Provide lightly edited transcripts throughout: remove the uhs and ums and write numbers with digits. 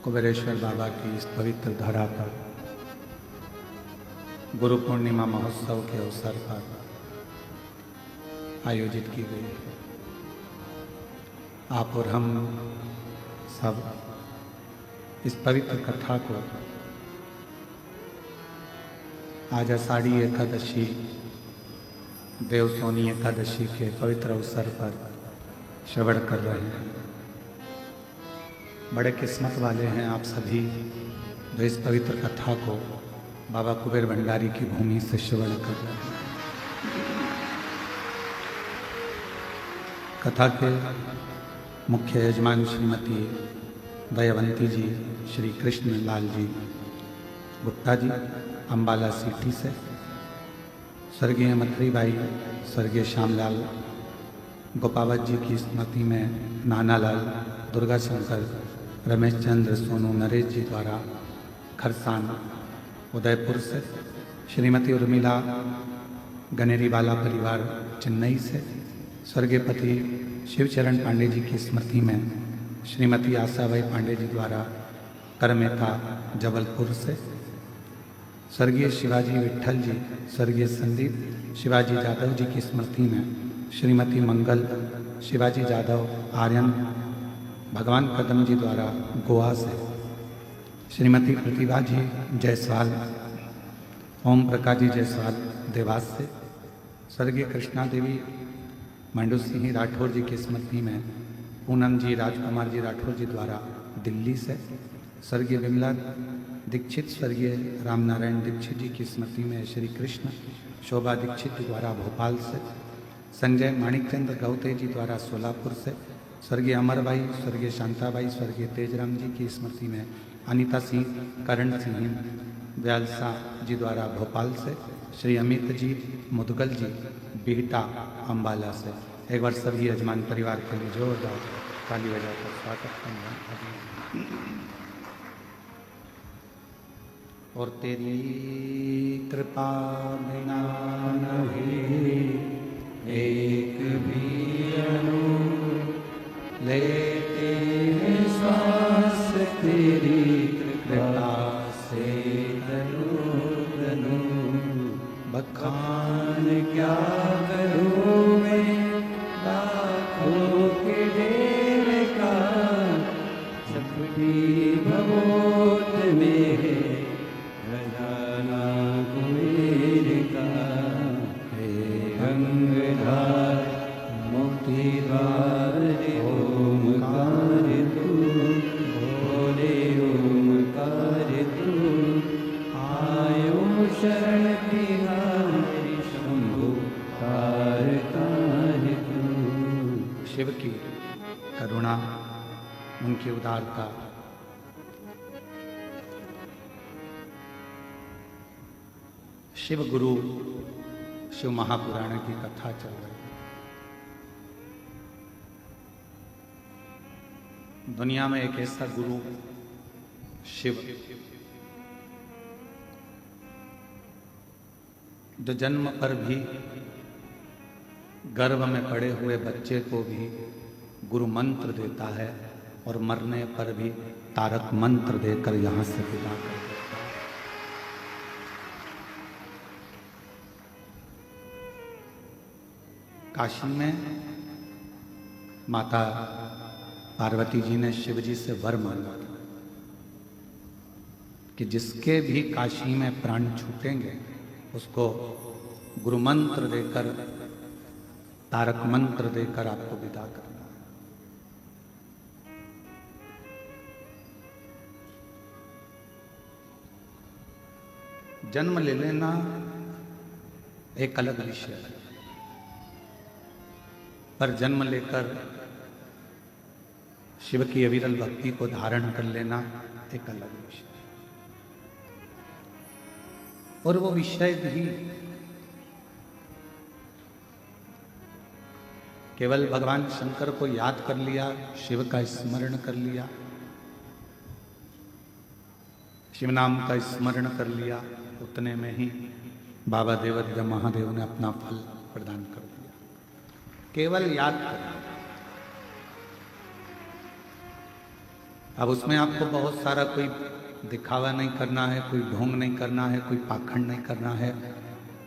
कुबेरेश्वर बाबा की इस पवित्र धरा पर गुरु पूर्णिमा महोत्सव के अवसर पर आयोजित की गई है। आप और हम सब इस पवित्र कथा को आज आषाढ़ी एकादशी देवसोनी एकादशी के पवित्र अवसर पर श्रवण कर रहे हैं। बड़े किस्मत वाले हैं आप सभी जो इस पवित्र कथा को बाबा कुबेर भंडारी की भूमि से श्रवण कर रहे हैं। कथा के मुख्य यजमान श्रीमती दयावंती जी, श्री कृष्ण लाल जी गुप्ता जी अम्बाला सिटी से, स्वर्गीय मथरी भाई, स्वर्गीय श्यामलाल गोपावत जी की स्मृति में नाना लाल, दुर्गा शंकर, रमेश चंद्र सोनू नरेश जी द्वारा खरसान उदयपुर से, श्रीमती उर्मिला गनेरीवाला परिवार चेन्नई से, स्वर्गीय पति शिवचरण पांडे जी की स्मृति में श्रीमती आशाबाई पांडे जी द्वारा करमेता जबलपुर से, स्वर्गीय शिवाजी विट्ठल जी, स्वर्गीय संदीप शिवाजी जादव जी की स्मृति में श्रीमती मंगल शिवाजी जादव आर्यन भगवान कदम जी द्वारा गोवा से, श्रीमती प्रतिभा जी जायसवाल, ओम प्रकाश जी जायसवाल देवास से, स्वर्गीय कृष्णा देवी मंडू सिंह राठौर जी की स्मृति में पूनम जी राजकुमार जी राठौर जी द्वारा दिल्ली से, स्वर्गीय विमला दीक्षित, स्वर्गीय रामनारायण दीक्षित जी की स्मृति में श्री कृष्ण शोभा दीक्षित जी द्वारा भोपाल से, संजय माणिकचंद्र गौते जी द्वारा सोलापुर से, स्वर्गीय अमरभाई, स्वर्गीय शांताबाई, स्वर्गीय तेजराम जी की स्मृति में अनीता सिंह करण सिंह व्यालसा जी द्वारा भोपाल से, श्री अमित जी मुदगल जी बिहटा अम्बाला से। एक बार सभी यजमान परिवार के लिए जोरदार ताली बजाकर स्वागत करना। और तेरी कृपा बिना नहीं एक भी अणु लेते हैं श्वास, तेरी कृपा से तनु तनु बखान क्या करूं मैं लाखों के ढेर का, चपटी भगोत में खजाना कुबेर का, हे गंगाधर मुक्ति द्वार ओमकार तू, भोले ओमकार तू, आयो शरण तिहारी शंभु तारका तू। शिव की करुणा, उनकी उदारता, शिव गुरु शिव महापुराण की कथा चल रही है। दुनिया में एक ऐसा गुरु शिव जो जन्म पर भी गर्भ में पड़े हुए बच्चे को भी गुरु मंत्र देता है और मरने पर भी तारक मंत्र देकर यहां से विदा कर देता है। काशी में माता पार्वती जी ने शिव जी से वर मांगा था कि जिसके भी काशी में प्राण छूटेंगे उसको गुरु मंत्र देकर, तारक मंत्र देकर आपको विदा करना है। जन्म ले लेना एक अलग विषय है, पर जन्म लेकर शिव की अविरल भक्ति को धारण कर लेना एक अलग विषय, और वो विषय भी केवल भगवान शंकर को याद कर लिया, शिव का स्मरण कर लिया, शिव नाम का स्मरण कर लिया, उतने में ही बाबा देवद्य महादेव ने अपना फल प्रदान कर दिया। केवल याद कर, अब उसमें आपको बहुत सारा कोई दिखावा नहीं करना है, कोई ढोंग नहीं करना है, कोई पाखंड नहीं करना है,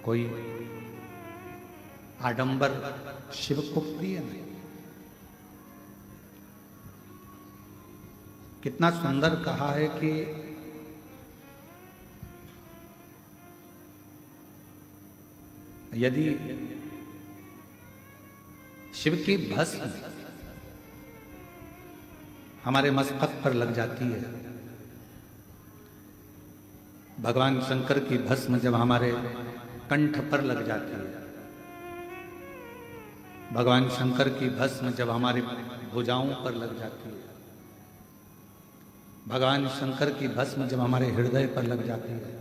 कोई आडंबर शिव को प्रिय नहीं। कितना सुंदर कहा है कि यदि शिव की भस्म हमारे मस्तक पर लग जाती है, भगवान शंकर की भस्म जब हमारे कंठ पर लग जाती है, भगवान शंकर की भस्म जब हमारी भुजाओं पर लग जाती है, भगवान शंकर की भस्म जब हमारे हृदय पर लग जाती है,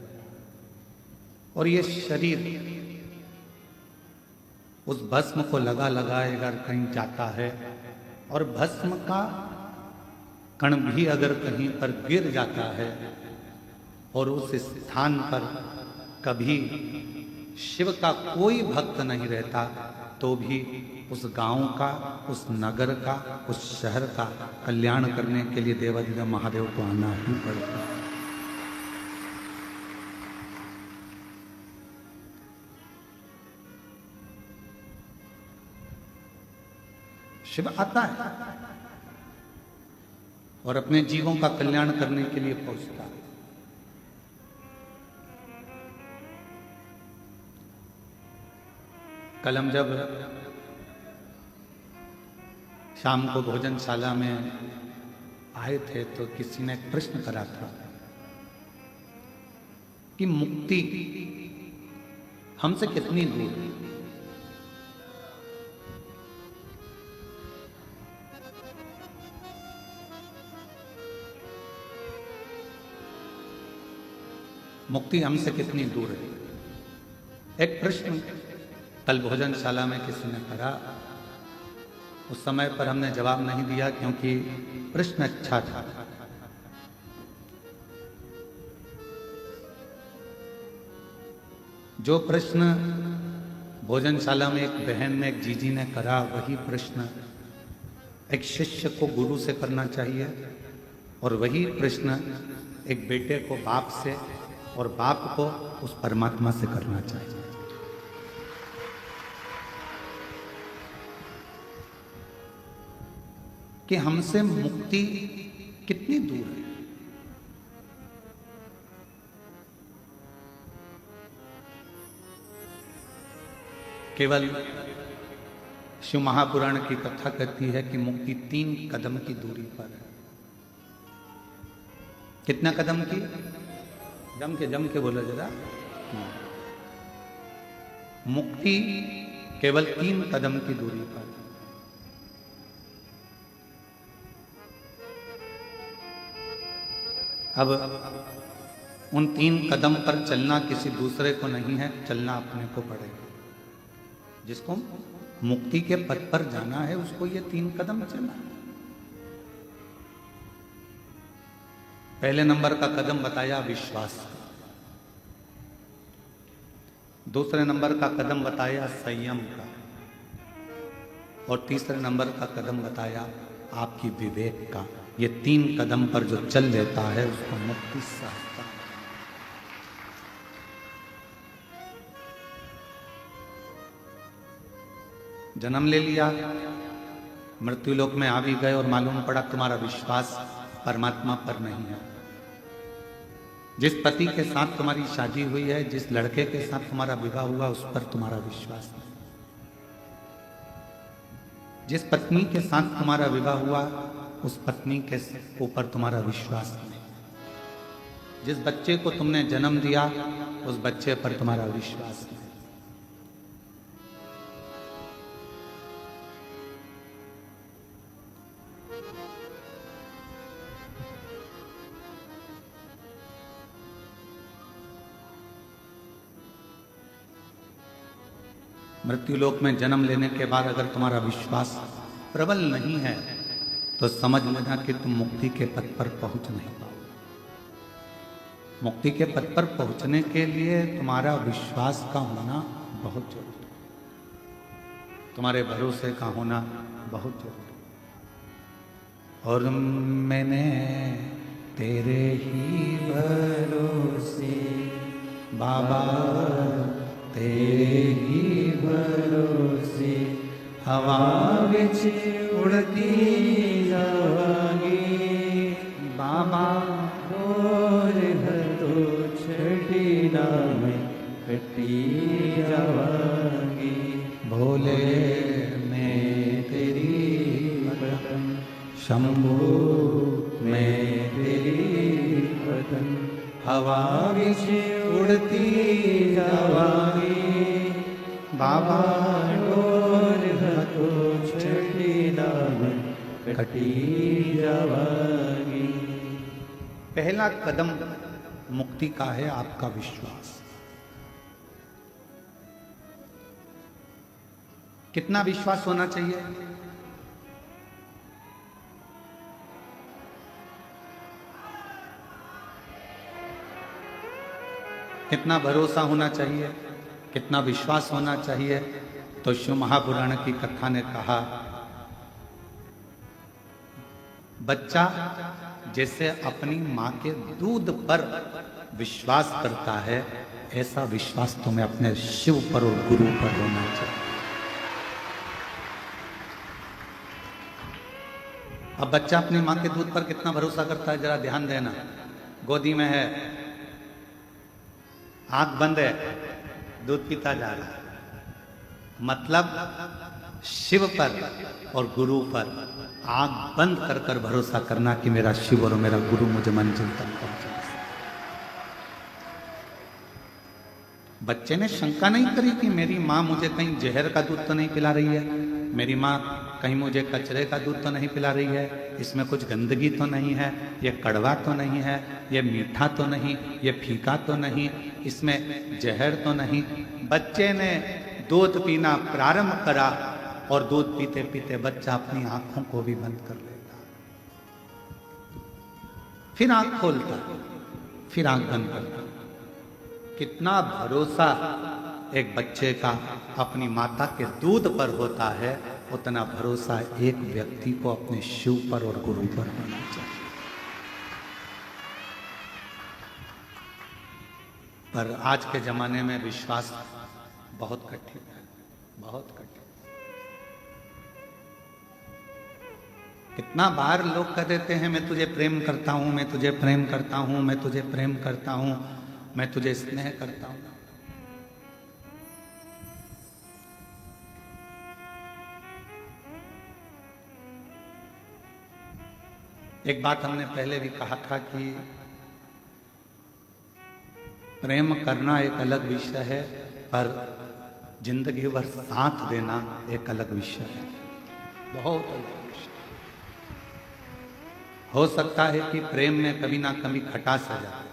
और ये शरीर उस भस्म को लगा अगर कहीं जाता है और भस्म का कण भी अगर कहीं पर गिर जाता है और उस स्थान पर कभी शिव का कोई भक्त नहीं रहता, तो भी उस गांव का, उस नगर का, उस शहर का कल्याण करने के लिए देवाधिदेव महादेव को आना ही पड़ता है। शिव आता है और अपने जीवों का कल्याण करने के लिए पहुंचता है। कल हम जब शाम को भोजनशाला में आए थे तो किसी ने एक प्रश्न करा था कि मुक्ति हमसे कितनी दूर है। मुक्ति हमसे कितनी दूर है। एक प्रश्न कल भोजनशाला में किसी ने करा, उस समय पर हमने जवाब नहीं दिया क्योंकि प्रश्न अच्छा था। जो प्रश्न भोजनशाला में एक बहन ने, एक जीजी ने करा, वही प्रश्न एक शिष्य को गुरु से करना चाहिए, और वही प्रश्न एक बेटे को बाप से और बाप को उस परमात्मा से करना चाहिए। कि हमसे मुक्ति कितनी दूर है। केवल शिव महापुराण की कथा कहती है कि मुक्ति 3 कदम की दूरी पर है। कितना कदम की? जम के बोला जरा। मुक्ति केवल 3 कदम की दूरी पर। अब उन 3 कदम पर चलना किसी दूसरे को नहीं है, चलना अपने को पड़ेगा। जिसको मुक्ति के पथ पर जाना है उसको ये 3 कदम चलना है। पहले नंबर का कदम बताया विश्वास, दूसरे नंबर का कदम बताया संयम का, और तीसरे नंबर का कदम बताया आपकी विवेक का। ये 3 कदम पर जो चल लेता है उसको मुक्ति सहजता है। जन्म ले लिया, मृत्युलोक में आ भी गए और मालूम पड़ा तुम्हारा विश्वास परमात्मा पर नहीं है। जिस पति के साथ तुम्हारी शादी हुई है, जिस लड़के के साथ तुम्हारा विवाह हुआ, उस पर तुम्हारा विश्वास नहीं। जिस पत्नी के साथ तुम्हारा विवाह हुआ, उस पत्नी के ऊपर तुम्हारा विश्वास नहीं। जिस बच्चे को तुमने जन्म दिया, उस बच्चे पर तुम्हारा विश्वास नहीं। मृत्युलोक में जन्म लेने के बाद अगर तुम्हारा विश्वास प्रबल नहीं है तो समझ लेना कि तुम मुक्ति के पथ पर पहुंच नहीं पाओगे। मुक्ति के पथ पर पहुंचने के लिए तुम्हारा विश्वास का होना बहुत जरूरी है, तुम्हारे भरोसे का होना बहुत जरूरी है। और मैंने तेरे ही भरोसे बाबा, तेरे ही भरोसे हवा विच उड़ती जावांगी बाबा, और तो छड़ी ना मैं कटी जावांगी। भोले मैं तेरी वतन, शंभू मैं तेरी वतन, हवा विच उड़ती जावांगी बाबा, डोर तो छड़ी ना मैं कटी जावांगी। पहला कदम मुक्ति का है आपका विश्वास। कितना विश्वास होना चाहिए? कितना भरोसा होना चाहिए? कितना विश्वास होना चाहिए? तो शिव महापुराण की कथा ने कहा, बच्चा जैसे अपनी मां के दूध पर विश्वास करता है, ऐसा विश्वास तुम्हें अपने शिव पर और गुरु पर होना चाहिए। अब बच्चा अपनी मां के दूध पर कितना भरोसा करता है, जरा ध्यान देना। गोदी में है, आंख बंद है, दूध पीता जा रहा है, मतलब शिव पर और गुरु पर आंख बंद कर कर भरोसा करना कि मेरा शिव और मेरा गुरु मुझे मंजिल तक पहुंचा। बच्चे ने शंका नहीं करी कि मेरी माँ मुझे कहीं जहर का दूध तो नहीं पिला रही है, मेरी माँ कहीं मुझे कचरे का दूध तो नहीं पिला रही है, इसमें कुछ गंदगी तो नहीं है, ये कड़वा तो नहीं है, ये मीठा तो नहीं, ये फीका तो नहीं, इसमें जहर तो नहीं। बच्चे ने दूध पीना प्रारंभ करा और दूध पीते पीते बच्चा अपनी आंखों को भी बंद कर लेता, फिर आंख खोलता, फिर आंख बंद करता। कितना भरोसा एक बच्चे का अपनी माता के दूध पर होता है, उतना भरोसा एक व्यक्ति को अपने शिव पर और गुरु पर होना चाहिए। पर आज के जमाने में विश्वास बहुत कठिन है, बहुत कठिन। कितना बार लोग कह देते हैं मैं तुझे प्रेम करता हूं, मैं तुझे प्रेम करता हूं, मैं तुझे प्रेम करता हूं, मैं तुझे स्नेह करता हूं। एक बात हमने पहले भी कहा था कि प्रेम करना एक अलग विषय है, पर जिंदगी भर साथ देना एक अलग विषय है, बहुत अलग विषय। हो सकता है कि प्रेम में कभी ना कभी खटास आ जाए,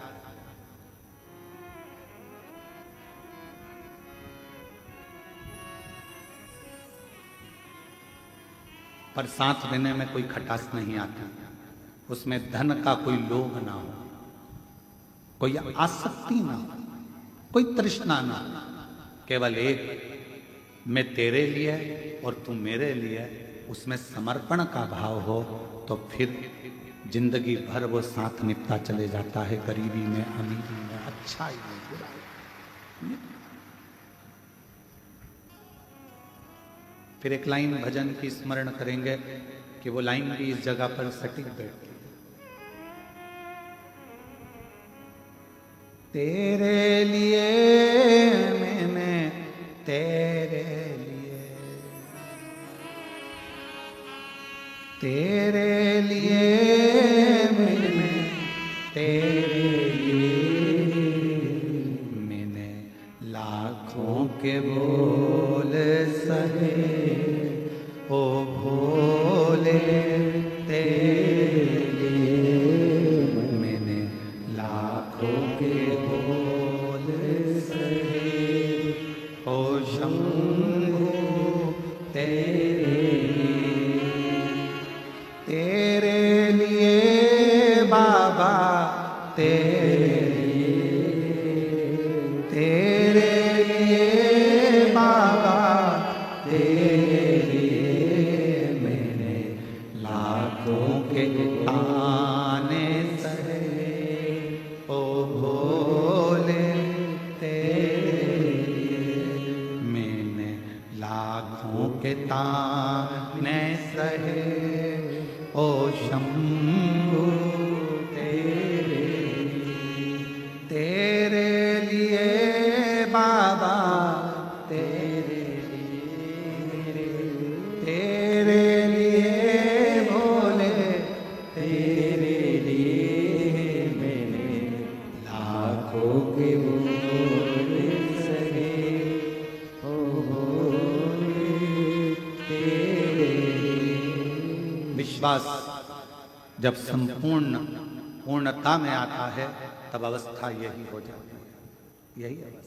पर साथ देने में कोई खटास नहीं आती। उसमें धन का कोई लोभ ना हो, कोई आसक्ति ना हो, कोई तृष्णा ना हो, केवल एक मैं तेरे लिए और तू मेरे लिए, उसमें समर्पण का भाव हो, तो फिर जिंदगी भर वो साथ निपटा चले जाता है, गरीबी में, अमीरी में, अच्छाई में, बुराई में। फिर एक लाइन भजन की स्मरण करेंगे कि वो लाइन भी इस जगह पर सटीक बैठती है। तेरे लिए मैंने, तेरे लिए, तेरे लिए मैंने, तेरे लिए मैंने लाखों के बोल सहे, ओ भोले तेरे लिए मैंने लाखों के बोल मैंने लाखों के बोल सके ओ भोले तेरे। विश्वास जब संपूर्ण पूर्णता में आता है तब अवस्था यही हो जाती है, यही अवस्था।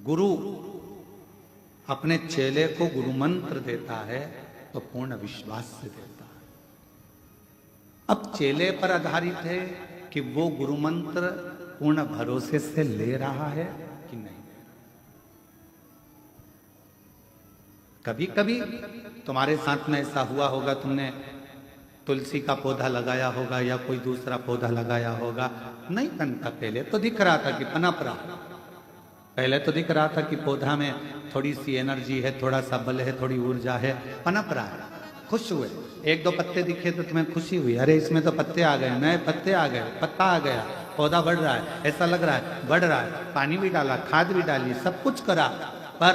गुरु अपने चेले को गुरु मंत्र देता है तो पूर्ण विश्वास से देता है। अब चेले पर आधारित है कि वो गुरु मंत्र पूर्ण भरोसे से ले रहा है कि नहीं। कभी कभी तुम्हारे साथ में ऐसा हुआ होगा, तुमने तुलसी का पौधा लगाया होगा या कोई दूसरा पौधा लगाया होगा, नहीं पनता, पहले तो दिख रहा था कि पनप रहा, पहले तो दिख रहा था कि पौधा में थोड़ी सी एनर्जी है, थोड़ा सा बल है, थोड़ी ऊर्जा है, पनप रहा है, खुश हुए। एक दो पत्ते दिखे तो तुम्हें खुशी हुई, अरे इसमें तो पत्ते आ गए, नए पत्ते आ गए, पत्ता आ गया, पौधा बढ़ रहा है, ऐसा लग रहा है बढ़ रहा है, पानी भी डाला, खाद भी डाली, सब कुछ करा, पर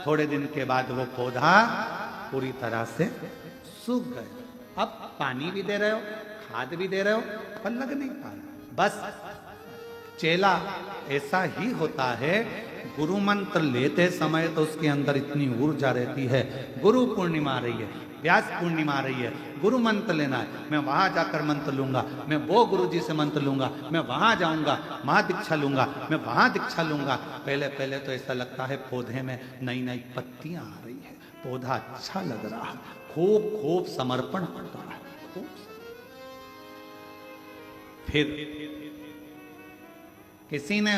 थोड़े दिन के बाद वो पौधा पूरी तरह से सूख गया। अब पानी भी दे रहे हो, खाद भी दे रहे हो, पर लग नहीं पा रहा। बस चेला ऐसा ही होता है, गुरु मंत्र लेते समय तो उसके अंदर इतनी ऊर्जा रहती है, गुरु पूर्णिमा आ रही है, व्यास पूर्णिमा आ रही है, गुरु मंत्र लेना है, मैं वहां जाकर मंत्र लूंगा, मैं वो गुरु जी से मंत्र लूंगा, मैं वहां जाऊंगा, वहां दीक्षा लूंगा, मैं वहां दीक्षा लूंगा। पहले पहले तो ऐसा लगता है पौधे में नई नई पत्तियां आ रही है, पौधा अच्छा लग रहा है, खूब खूब समर्पण करता है, खूब। फिर किसी ने,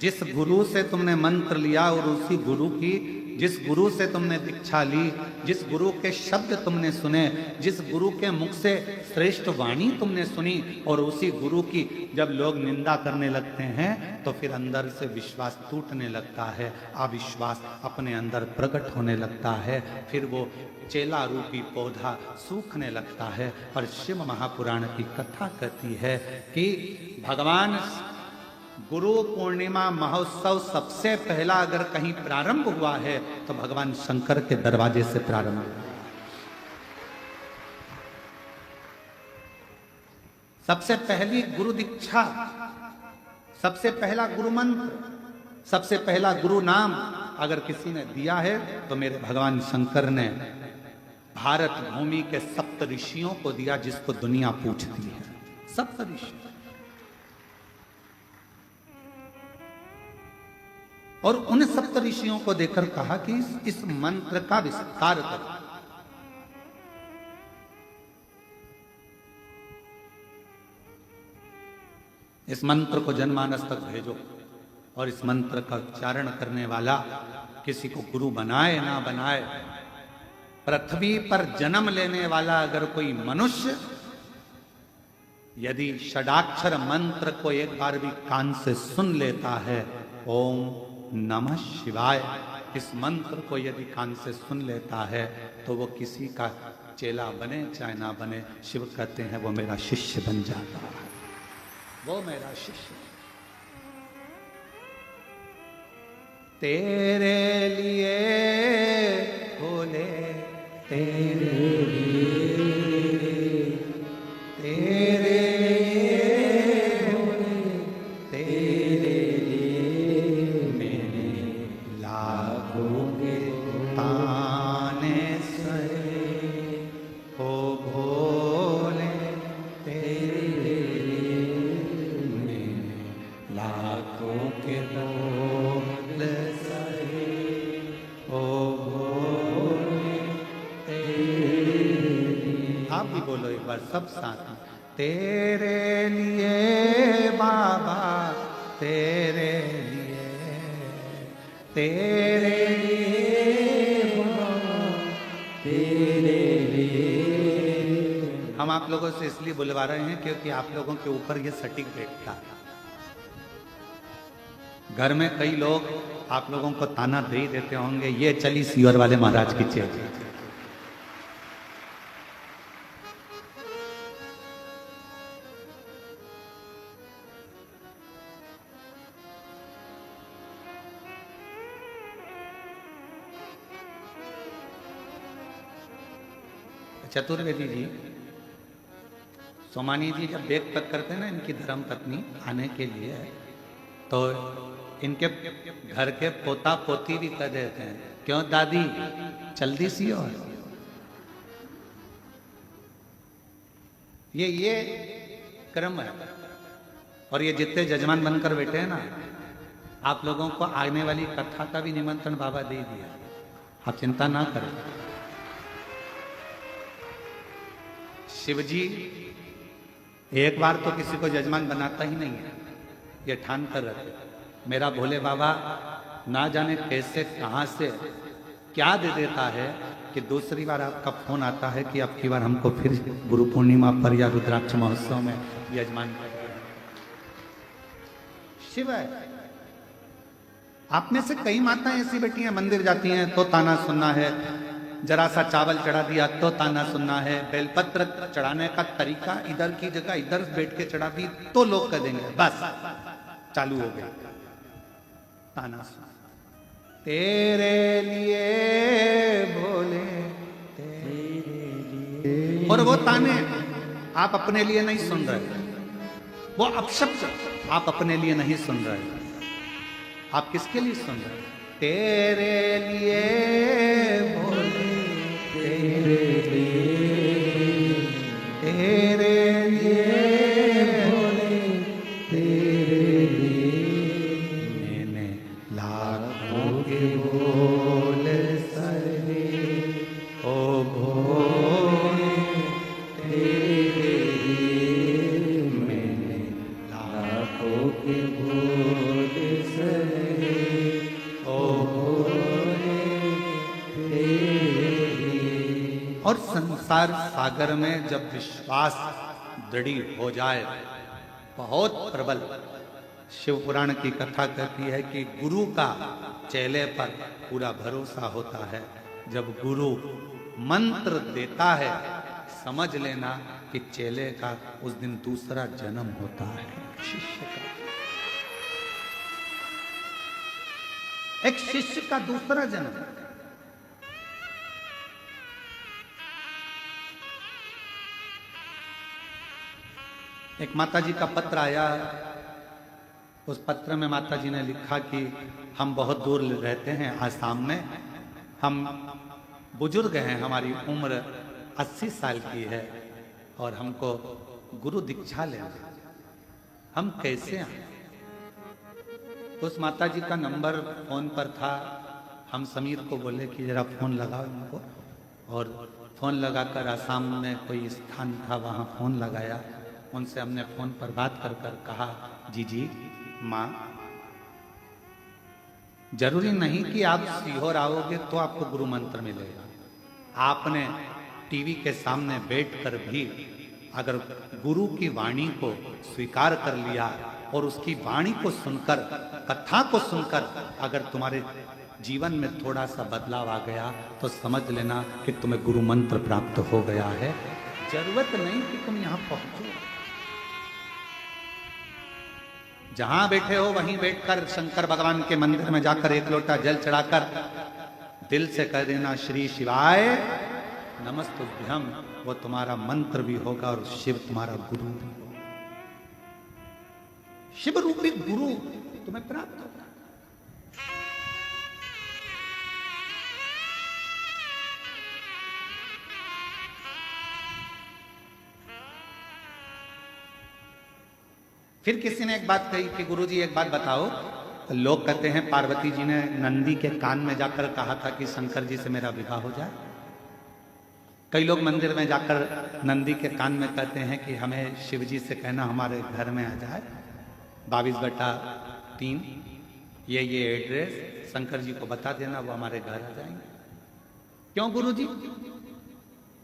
जिस गुरु से तुमने मंत्र लिया और उसी गुरु की, जिस गुरु से तुमने दीक्षा ली, जिस गुरु के शब्द तुमने सुने, जिस गुरु के मुख से श्रेष्ठ वाणी तुमने सुनी, और उसी गुरु की जब लोग निंदा करने लगते हैं तो फिर अंदर से विश्वास टूटने लगता है, अविश्वास अपने अंदर प्रकट होने लगता है, फिर वो चेला रूपी पौधा सूखने लगता है। और शिव महापुराण की कथा कहती है कि भगवान गुरु पूर्णिमा महोत्सव सबसे पहला अगर कहीं प्रारंभ हुआ है तो भगवान शंकर के दरवाजे से प्रारंभ हुआ। सबसे पहली गुरु दीक्षा, सबसे पहला गुरु मंत्र, सबसे पहला गुरु नाम अगर किसी ने दिया है तो मेरे भगवान शंकर ने भारत भूमि के सप्त ऋषियों को दिया, जिसको दुनिया पूछती है, सप्त ऋषि। और उन सप्त ऋषियों को देखकर कहा कि इस मंत्र का विस्तार करो। इस मंत्र को जनमानस तक भेजो, और इस मंत्र का उच्चारण करने वाला किसी को गुरु बनाए ना बनाए, पृथ्वी पर जन्म लेने वाला अगर कोई मनुष्य यदि षडाक्षर मंत्र को एक बार भी कान से सुन लेता है, ओम नमः शिवाय, इस मंत्र को यदि कान से सुन लेता है तो वो किसी का चेला बने चाहे ना बने, शिव कहते हैं वो मेरा शिष्य बन जाता है, वो मेरा शिष्य। तेरे लिए भोले, तेरे लिए, तेरे बोलो एक बार सब साथ में, तेरे लिए बाबा, तेरे लिए, तेरे लिए बाबा, तेरे लिए। हम आप लोगों से इसलिए बुलवा रहे हैं क्योंकि आप लोगों के ऊपर ये सटीक बैठता है। घर में कई लोग आप लोगों को ताना दे ही देते होंगे, ये चली सीवर वाले महाराज की चेल। चतुर्वेदी जी, सोमानी जी जब बेग पैक करते हैं ना इनकी धर्म पत्नी आने के लिए, तो इनके घर के पोता पोती भी कह देते हैं, क्यों दादी जल्दी सी। और ये क्रम है। और ये जितने जजमान बनकर बैठे हैं ना, आप लोगों को आने वाली कथा का भी निमंत्रण बाबा दे दिया, आप चिंता ना करें। शिवजी एक बार तो किसी को जजमान बनाता ही नहीं है, ये ठान कर रखे। मेरा भोले बाबा ना जाने कैसे कहां से क्या दे देता है कि दूसरी बार आपका फोन आता है कि अब की बार हमको फिर गुरु पूर्णिमा पर या रुद्राक्ष महोत्सव में यजमान कर। शिव है। आप में से कई माताएं ऐसी बैठी हैं, मंदिर जाती हैं तो ताना सुनना है, जरा सा चावल चढ़ा दिया तो ताना सुनना है, बेलपत्र चढ़ाने का तरीका इधर की जगह इधर बैठ के चढ़ा दी तो लोग कह देंगे बस चालू हो गया ताना सुन। तेरे लिए भोले तेरे लिए। और वो ताने आप अपने लिए नहीं सुन रहे, वो अपशब्द आप अपने लिए नहीं सुन रहे, आप किसके लिए सुन रहे? तेरे लिए भोले तेरे लिए, तेरे लिए भोले तेरे लिए। मैंने लाखों के बोल सहे ओ भोले तेरे लिए, मैंने लाखों के बोल सहे ओ भोले तेरे लिए। और संसार सागर में जब विश्वास दृढ़ हो जाए, बहुत प्रबल, शिव पुराण की कथा कहती है कि गुरु का चेले पर पूरा भरोसा होता है। जब गुरु मंत्र देता है, समझ लेना कि चेले का उस दिन दूसरा जन्म होता है, शिष्य का, एक शिष्य का दूसरा जन्म। एक माता जी का पत्र आया, उस पत्र में माता जी ने लिखा कि हम बहुत दूर रहते हैं आसाम में, हम बुजुर्ग हैं, हमारी उम्र 80 साल की है और हमको गुरु दीक्षा लेना, हम कैसे आए? उस माता जी का नंबर फोन पर था। हम समीर को बोले कि जरा फोन लगाओ इनको, और फोन लगाकर आसाम में कोई स्थान था वहाँ फोन लगाया। उनसे हमने फोन पर बात कर कर कहा, जी माँ, जरूरी नहीं कि आप सीहोर आओगे तो आपको गुरु मंत्र मिलेगा। आपने टीवी के सामने बैठकर भी अगर गुरु की वाणी को स्वीकार कर लिया और उसकी वाणी को सुनकर, कथा को सुनकर अगर तुम्हारे जीवन में थोड़ा सा बदलाव आ गया तो समझ लेना कि तुम्हें गुरु मंत्र प्राप्त हो गया है। जरूरत नहीं कि तुम यहां पहुंचो, जहां बैठे हो वहीं बैठकर शंकर भगवान के मंदिर में जाकर एक लोटा जल चढ़ाकर दिल से कह देना श्री शिवाय नमस्तुभ्यम, वो तुम्हारा मंत्र भी होगा और शिव तुम्हारा गुरु भी होगा। शिव रूपी गुरु तुम्हें प्राप्त होगा। फिर किसी ने एक बात कही कि गुरुजी एक बात बताओ, तो लोग कहते हैं पार्वती जी ने नंदी के कान में जाकर कहा था कि शंकर जी से मेरा विवाह हो जाए। कई लोग मंदिर में जाकर नंदी के कान में कहते हैं कि हमें शिव जी से कहना हमारे घर में आ जाए, 22/3 ये एड्रेस शंकर जी को बता देना, वो हमारे घर आ जाएंगे। क्यों गुरुजी?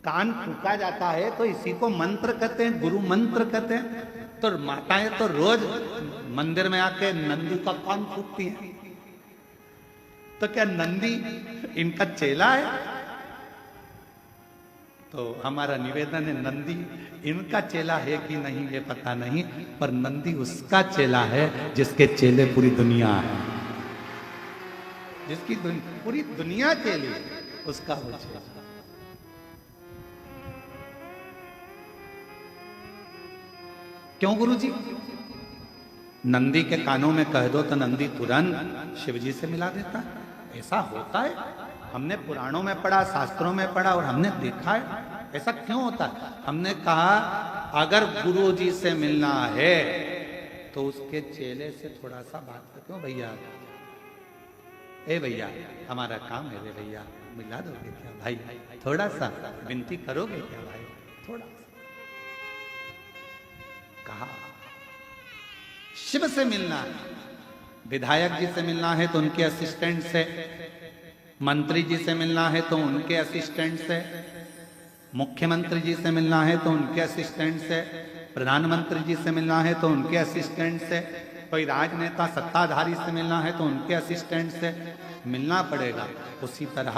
कान फूका जाता है तो इसी को मंत्र कहते हैं, गुरु मंत्र कहते हैं। तो माताएं तो रोज मंदिर में आके नंदी का कान फूकती हैं, तो क्या नंदी इनका चेला है? तो हमारा निवेदन है, नंदी इनका चेला है कि नहीं ये पता नहीं, पर नंदी उसका चेला है जिसके चेले पूरी दुनिया है, जिसकी पूरी दुनिया चेली है, उसका वो चेला। क्यों गुरुजी? नंदी के कानों में कह दो तो नंदी तुरंत शिव जी से मिला देता है। ऐसा होता है, हमने पुराणों में पढ़ा, शास्त्रों में पढ़ा और हमने देखा है। ऐसा क्यों होता है? हमने कहा अगर गुरु जी से मिलना है तो उसके चेले से थोड़ा सा बात कर, क्यों भैया, ए भैया हमारा काम है रे भैया, मिला दोगे क्या भाई? थोड़ा सा विनती करोगे क्या भाई? थोड़ा सा कहा। शिव से मिलना है, विधायक जी से मिलना है तो उनके असिस्टेंट से, मंत्री जी से मिलना है तो उनके असिस्टेंट से, मुख्यमंत्री जी से मिलना है तो उनके असिस्टेंट से, प्रधानमंत्री जी से मिलना है तो उनके असिस्टेंट से, कोई राजनेता सत्ताधारी से मिलना है तो उनके असिस्टेंट से मिलना पड़ेगा। उसी तरह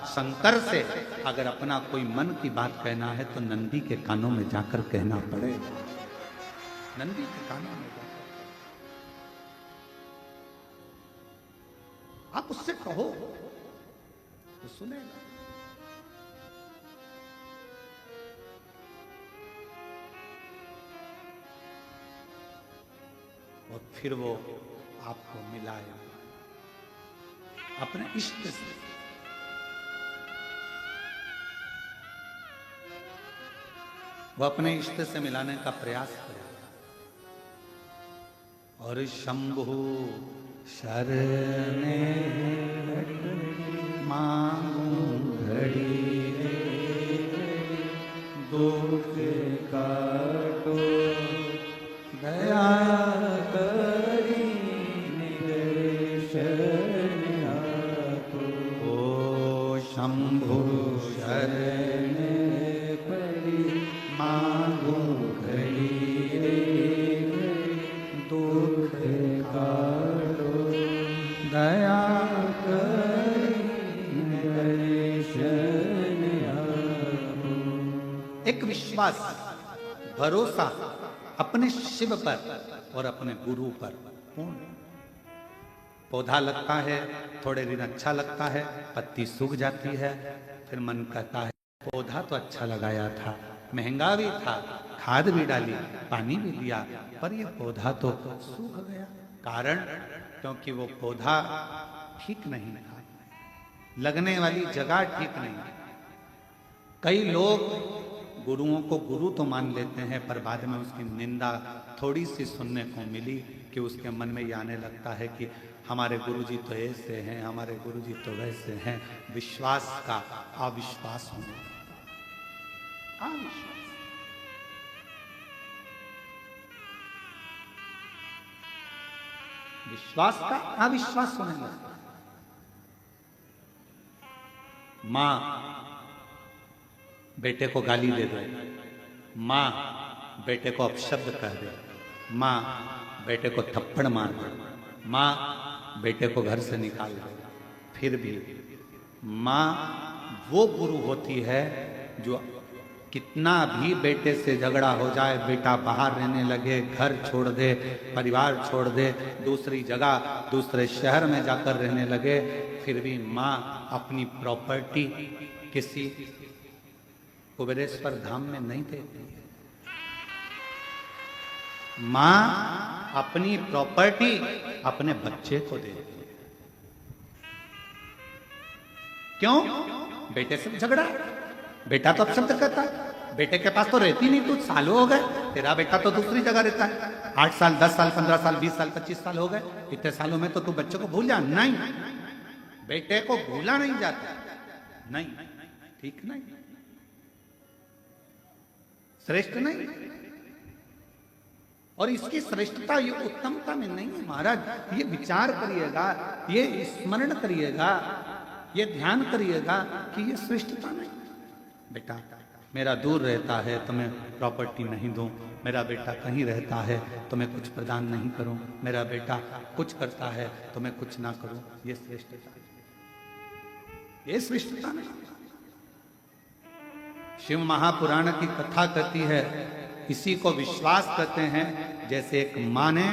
शंकर से अगर अपना कोई मन की बात कहना है तो नंदी के कानों में जाकर कहना पड़ेगा। नंदी के कानों में जाकर आप उससे कहो तो सुनेगा। और फिर वो आपको मिलाएगा अपने इष्ट से। वो अपने इष्ट से मिलाने का प्रयास करेगा। और शंभु शरणे मांगू घड़ी दुख काटो दया करी निर्शरण आपो। ओ शंभु शरण परी मांगू घड़ी दुख काटो दया करी निर्शरण आपो। एक विश्वास, भरोसा अपने शिव पर और अपने गुरु पर पूर्ण। पौधा लगता है, थोड़े दिन अच्छा लगता है, पत्ती सूख जाती है, फिर मन कहता है पौधा तो अच्छा लगाया था, महंगा भी था, खाद भी डाली, पानी भी दिया, पर ये पौधा तो सूख गया। कारण क्योंकि वो पौधा ठीक नहीं था, लगने वाली जगह ठीक नहीं। कई लोग गुरुओं को गुरु तो मान लेते हैं, पर बाद में उसकी निंदा थोड़ी सी सुनने को मिली कि उसके मन में ये आने लगता है कि हमारे गुरुजी तो ऐसे हैं, हमारे गुरुजी तो वैसे हैं। विश्वास का अविश्वास होने लगता है। अविश्वास, विश्वास का अविश्वास होने लगता है। मां बेटे को गाली दे दे, मां बेटे को अपशब्द कह दे, मां बेटे को थप्पड़ मार दे, मां बेटे को घर से निकाल दे, फिर भी मां वो गुरु होती है जो कितना भी बेटे से झगड़ा हो जाए, बेटा बाहर रहने लगे, घर छोड़ दे, परिवार छोड़ दे, दूसरी जगह दूसरे शहर में जाकर रहने लगे, फिर भी मां अपनी प्रॉपर्टी किसी कुबेरेश्वर धाम में नहीं देती है। मां अपनी प्रॉपर्टी अपने बच्चे को देती है। क्यों? बेटे से झगड़ा, बेटा तो अपशब्द कहता है, बेटे के पास तो रहती नहीं, तू सालों हो गए, तेरा बेटा तो दूसरी जगह रहता है, 8 साल 10 साल 15 साल 20 साल 25 साल हो गए, इतने सालों में तो तू बच्चे को भूल जा। नहीं, बेटे को भूला नहीं जाता, नहीं, ठीक नहीं, श्रेष्ठ नहीं। और इसकी श्रेष्ठता ये उत्तमता में नहीं है महाराज। ये विचार करिएगा, ये स्मरण करिएगा, ये ध्यान करिएगा कि ये श्रेष्ठता नहीं। बेटा मेरा दूर रहता है तो मैं प्रॉपर्टी नहीं दूं, मेरा बेटा कहीं रहता है तो मैं कुछ प्रदान नहीं करूं, मेरा बेटा कुछ करता है तो मैं कुछ ना करूं, ये श्रेष्ठता, ये श्रेष्ठता नहीं। शिव महापुराण की कथा कहती है, इसी को विश्वास कहते हैं। जैसे एक माँ ने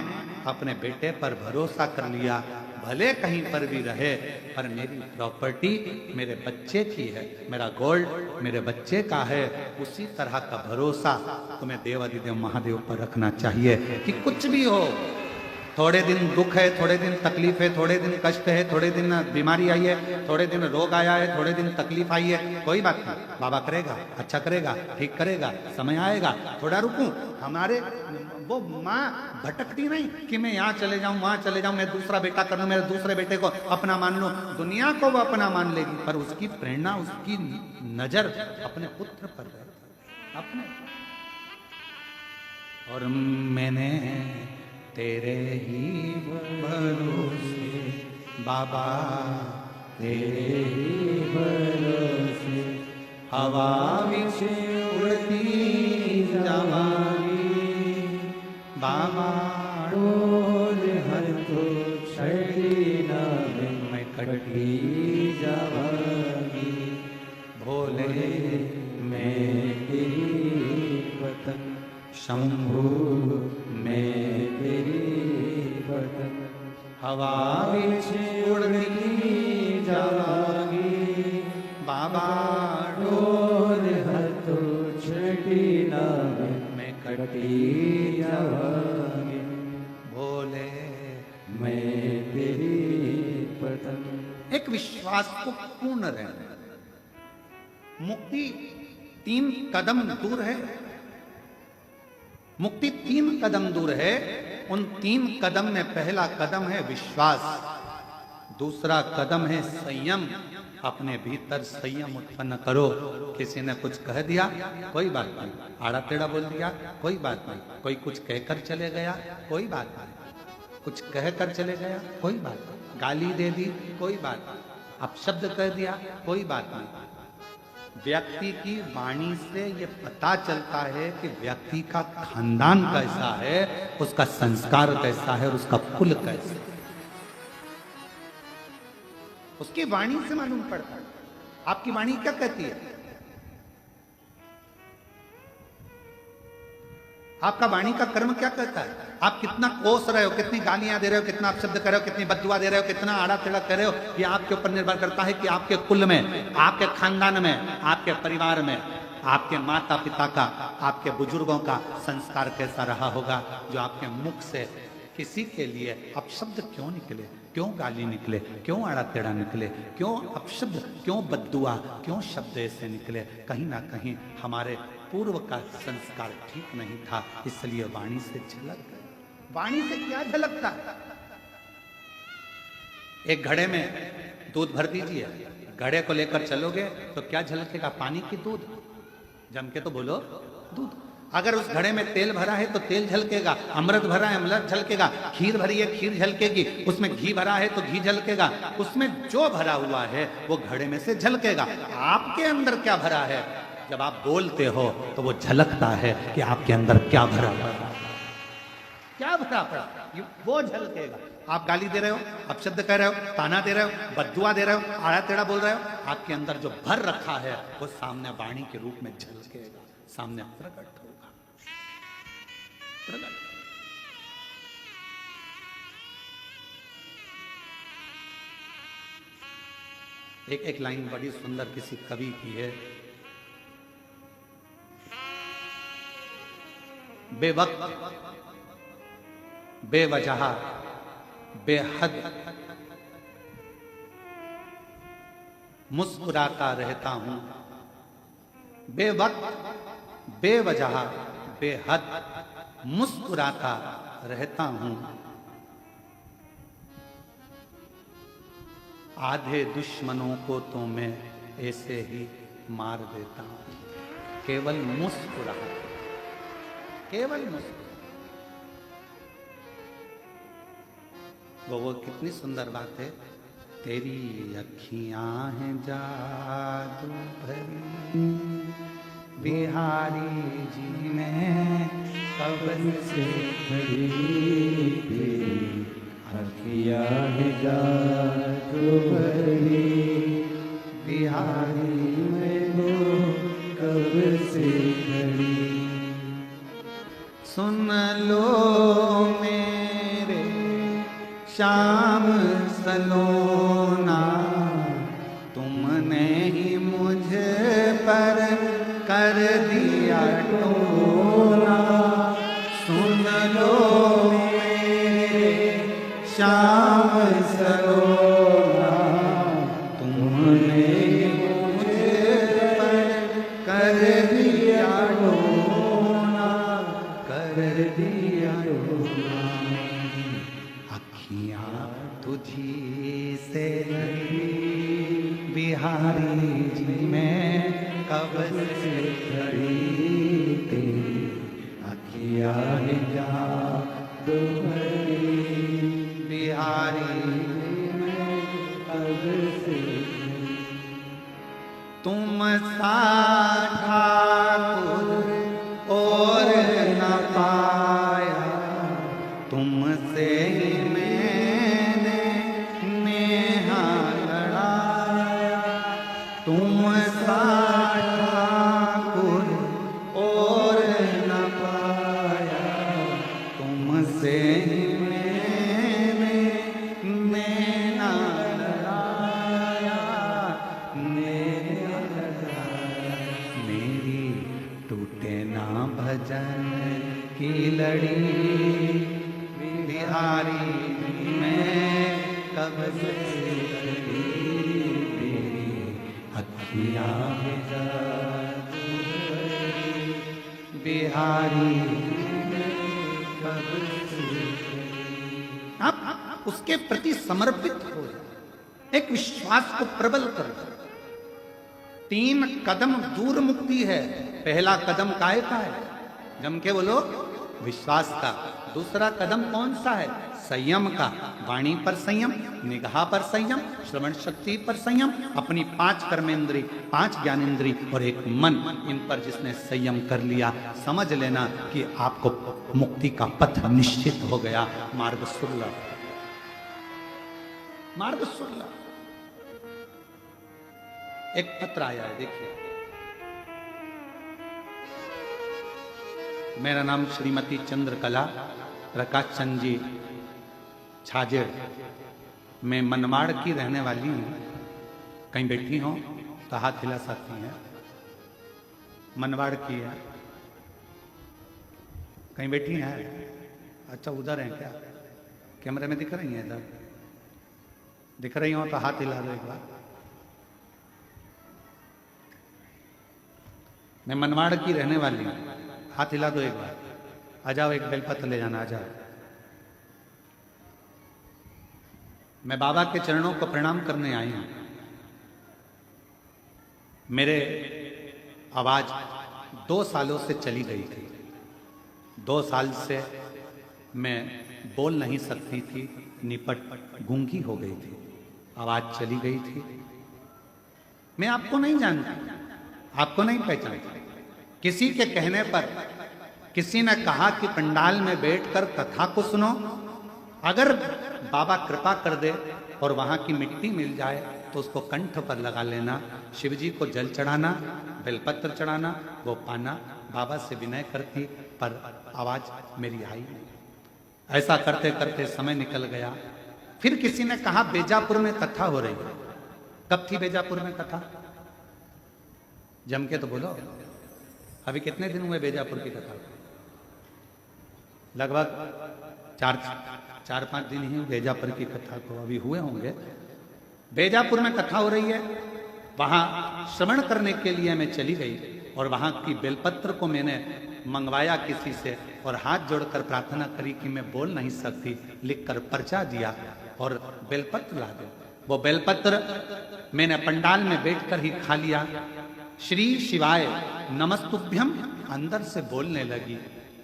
अपने बेटे पर भरोसा कर लिया, भले कहीं पर भी रहे, पर मेरी प्रॉपर्टी मेरे बच्चे की है, मेरा गोल्ड मेरे बच्चे का है। उसी तरह का भरोसा तुम्हें देवाधिदेव महादेव पर रखना चाहिए कि कुछ भी हो, थोड़े दिन दुख है, थोड़े दिन तकलीफ है, थोड़े दिन कष्ट है, थोड़े दिन बीमारी आई है, थोड़े दिन रोग आया है, थोड़े दिन तकलीफ आई है, कोई बात नहीं, बाबा करेगा, अच्छा करेगा, ठीक करेगा, समय आएगा। थोड़ा रुकूं, हमारे वो माँ भटकती नहीं कि मैं यहाँ चले जाऊं, वहां चले जाऊं, मैं दूसरा बेटा कर लूं, मेरे दूसरे बेटे को अपना मान लूं। दुनिया को वो अपना मान लेगी, पर उसकी प्रेरणा, उसकी नजर अपने पुत्र पर है, अपने। और मैंने तेरे ही भरोसे बाबा, तेरे ही भरोसे हवा विच उड़ती जावांगी बाबा, डोर हर तो छड़ी ना मैं कटी जावांगी। भोले मैं तेरी वतन शंभु मैं तेरी वतन हवा विच उड़ती जावांगी बाबा, डोर हर तो छड़ी ना मैं कटी जावांगी। भोले मैं तेरी वतन। एक विश्वास को पूर्ण रहना। मुक्ति 3 कदम दूर है, मुक्ति 3 कदम दूर है। उन 3 कदम में पहला कदम है विश्वास, दूसरा कदम है संयम। अपने भीतर संयम उत्पन्न करो। किसी ने कुछ कह दिया, कोई बात नहीं, आड़ा टेढ़ा बोल दिया, कोई बात नहीं, कोई कुछ कहकर चले गया, कोई बात नहीं, कुछ कहकर चले गया, कोई बात नहीं, गाली दे दी, कोई बात नहीं, अपशब्द कह दिया, कोई बात नहीं। व्यक्ति की वाणी से ये पता चलता है कि व्यक्ति का खानदान कैसा है, उसका संस्कार कैसा है और उसका कुल कैसा है, उसकी वाणी से मालूम पड़ता है। आपकी वाणी क्या कहती है? आपका वाणी का कर्म क्या कहता है? आप कितना कोस रहे हो, कितनी गालियां दे रहे हो, कितना अपशब्द कर रहे हो, कितनी बददुआ दे रहे हो, कितना आड़ा टेढ़ा कर रहे हो, ये आपके ऊपर निर्भर करता है कि आपके कुल में, आपके खानदान में, आपके परिवार में, आपके माता पिता का, आपके बुजुर्गों का संस्कार कैसा रहा होगा। जो आपके मुख से किसी के लिए अपशब्द क्यों निकले, क्यों गाली निकले, क्यों आड़ा टेढ़ा निकले, क्यों अपशब्द, क्यों बद्दुआ, क्यों शब्द ऐसे निकले, कहीं ना कहीं हमारे पूर्व का संस्कार ठीक नहीं था, इसलिए वाणी से झलक गए। वाणी से क्या झलकता? एक घड़े में दूध भर दीजिए, घड़े को लेकर चलोगे तो क्या झलकेगा? पानी की दूध। जम के तो बोलो, दूध। अगर उस घड़े में तेल भरा है तो तेल झलकेगा, अमृत भरा है अमृत झलकेगा, खीर भरी है खीर झलकेगी, उसमें घी भरा है तो घी झलकेगा, उसमें जो भरा हुआ है वो घड़े में से झलकेगा। आपके अंदर क्या भरा है? जब आप बोलते हो तो वो झलकता है कि आपके अंदर क्या भरा पड़ा, क्या भरा पड़ा, वो झलकेगा। आप गाली दे रहे हो, अपशब्द कह रहे हो, ताना दे रहे हो, बद्दुआ दे रहे हो, आड़ा टेढ़ा बोल रहे हो, आपके अंदर जो भर रखा है वो सामने वाणी के रूप में झलकेगा, सामने प्रकट होगा, प्रकट। एक लाइन बड़ी सुंदर किसी कवि की है। बेवक्त, बेवजह, बेहद मुस्कुराता रहता हूं, बेवक्त, बेवजह, बेहद मुस्कुराता रहता हूं, आधे दुश्मनों को तो मैं ऐसे ही मार देता हूं। केवल मुस्कुरा, केवल मुस्कुरा। वो कितनी सुंदर बात है। तेरी अखियां हैं जादू भरी, बिहारी जी में कब से खड़ी तेरी अखियां हैं जादू भरी, बिहारी में वो कब से खड़ी। सुन लो मेरे श्याम सलोना, तुमने ही मुझ पर कर दिया टोना। सुन लो मेरे श्याम सलोना, तुमने ही मुझ पर कर दिया टोना, कर दिया टोना। अखियाँ तुझी से बिहारी जी मैं कब से खड़ी तेरी अखियाँ जादू भरी। बिहारी मैं कब से तुम सा ठाकुर और न पाया, तुमसे ही मैंने नेहा लड़ाया। तुम सा ठाकुर और न पाया, तुमसे ही मैंने नेहा लड़ाया, नेहा लड़ाया। मेरी टूटे ना भजन की लड़ी, बिहारी मैं कब से खड़ी तेरी अखियाँ जादू भरी। बिहारी मैं कब से खड़ी। आप उसके प्रति समर्पित हो, एक विश्वास को प्रबल करो। 3 कदम दूर मुक्ति है। पहला कदम काहे का है? जम के बोलो, विश्वास का। दूसरा कदम कौन सा है? संयम का। वाणी पर संयम, निगाह पर संयम, श्रवण शक्ति पर संयम, अपनी 5 कर्मेंद्री, 5 ज्ञानेंद्री और एक मन, इन पर जिसने संयम कर लिया, समझ लेना कि आपको मुक्ति का पथ निश्चित हो गया। मार्ग सुलभ, मार्ग सुलभ। एक पत्र आया है, देखिए। मेरा नाम श्रीमती चंद्रकला प्रकाश चंद जी छाजेड़, मैं मनमाड़ की रहने वाली हूँ। कहीं बैठी हो तो हाथ हिला सकती हैं। मनमाड़ की है, कहीं बैठी हैं? अच्छा, उधर हैं क्या? कैमरे में दिख रही हैं? इधर दिख रही हो तो हाथ हिला दो एक बार। मैं मनमाड़ की रहने वाली हूँ, हाथ हिला दो एक बार। आ जाओ, एक बेलपत्र ले जाना, आ जाओ। मैं बाबा के चरणों को प्रणाम करने आई हूं। मेरे आवाज 2 सालों से चली गई थी। 2 साल से मैं बोल नहीं सकती थी, निपट गूंगी हो गई थी, आवाज चली गई थी। मैं आपको नहीं जानती, आपको नहीं पहचानती। किसी के कहने पर किसी ने कहा कि पंडाल में बैठकर कथा को सुनो। अगर बाबा कृपा कर दे और वहां की मिट्टी मिल जाए तो उसको कंठ पर लगा लेना, शिव जी को जल चढ़ाना, बेलपत्र चढ़ाना, वो पाना। बाबा से विनय करती, पर आवाज मेरी आई नहीं। ऐसा करते करते समय निकल गया। फिर किसी ने कहा बेजापुर में कथा हो रही है। कब थी बेजापुर में कथा? जम के तो बोलो। अभी कितने दिन हुए बेजापुर की कथा? लगभग 4-5 दिन ही बेजापुर की कथा को अभी हुए होंगे। बेजापुर में कथा हो रही है, वहां श्रवण करने के लिए मैं चली गई और वहां की बेलपत्र को मैंने मंगवाया किसी से और हाथ जोड़कर प्रार्थना करी कि मैं बोल नहीं सकती, लिखकर पर्चा दिया और बेलपत्र ला दो। वो बेलपत्र मैंने पंडाल में बैठकर ही खा लिया। श्री शिवाय नमस्तुभ्यम अंदर से बोलने लगी,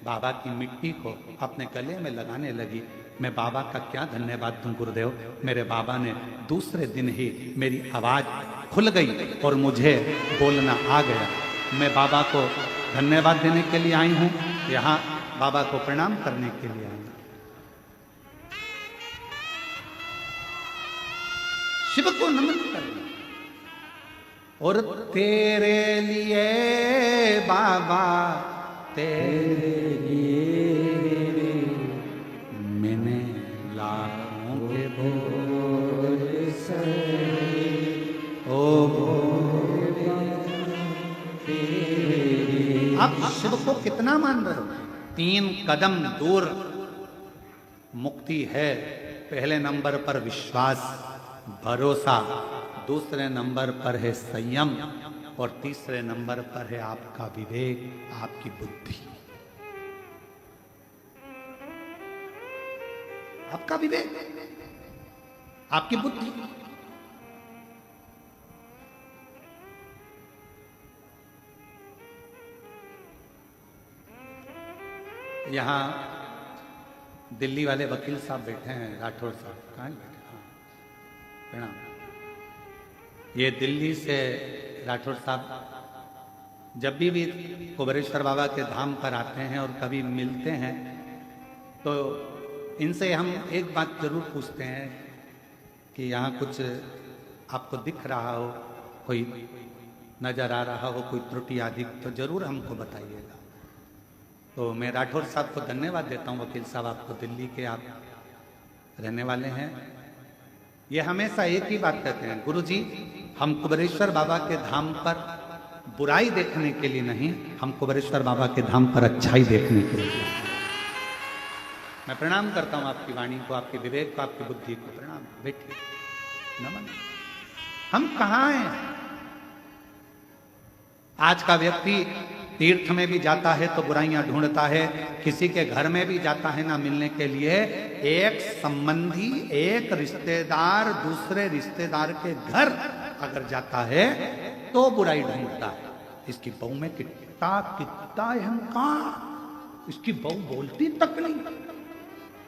बाबा की मिट्टी को अपने गले में लगाने लगी। मैं बाबा का क्या धन्यवाद दूं गुरुदेव, मेरे बाबा ने दूसरे दिन ही मेरी आवाज खुल गई और मुझे बोलना आ गया। मैं बाबा को धन्यवाद देने के लिए आई हूं, यहाँ बाबा को प्रणाम करने के लिए आई हूं। शिव को नमन करना और तेरे लिए बाबा, तेरे लिए मैंने लाखों आप शिव को कितना मान रहे हो? 3 कदम दूर मुक्ति है। पहले नंबर पर विश्वास, भरोसा, दूसरे नंबर पर है संयम और तीसरे नंबर पर है आपका विवेक, आपकी बुद्धि। आपका विवेक, आपकी बुद्धि। यहां दिल्ली वाले वकील साहब बैठे हैं, राठौर साहब। कहाँ बैठे? हाँ, प्रणाम। ये दिल्ली से राठौर साहब जब भी कुबेरेश्वर बाबा के धाम पर आते हैं और कभी मिलते हैं तो इनसे हम एक बात जरूर पूछते हैं कि यहाँ कुछ आपको दिख रहा हो, कोई नजर आ रहा हो, कोई त्रुटि आदि, तो जरूर हमको बताइएगा। तो मैं राठौर साहब को धन्यवाद देता हूँ। वकील साहब, आपको दिल्ली के आप रहने वाले हैं। ये हमेशा एक ही बात कहते हैं, गुरुजी हम कुबेरेश्वर बाबा के धाम पर बुराई देखने के लिए नहीं, हम कुबेरेश्वर बाबा के धाम पर अच्छाई देखने के लिए। मैं प्रणाम करता हूँ आपकी वाणी को, आपके विवेक को, आपकी बुद्धि को प्रणाम। बैठिए, नमन। हम कहाँ हैं? आज का व्यक्ति तीर्थ में भी जाता है तो बुराइयां ढूंढता है, किसी के घर में भी जाता है ना मिलने के लिए। एक संबंधी, एक रिश्तेदार दूसरे रिश्तेदार के घर अगर जाता है तो बुराई ढूंढता है। इसकी बहू में कितना कितना अहंकार, इसकी बहू बोलती तक नहीं।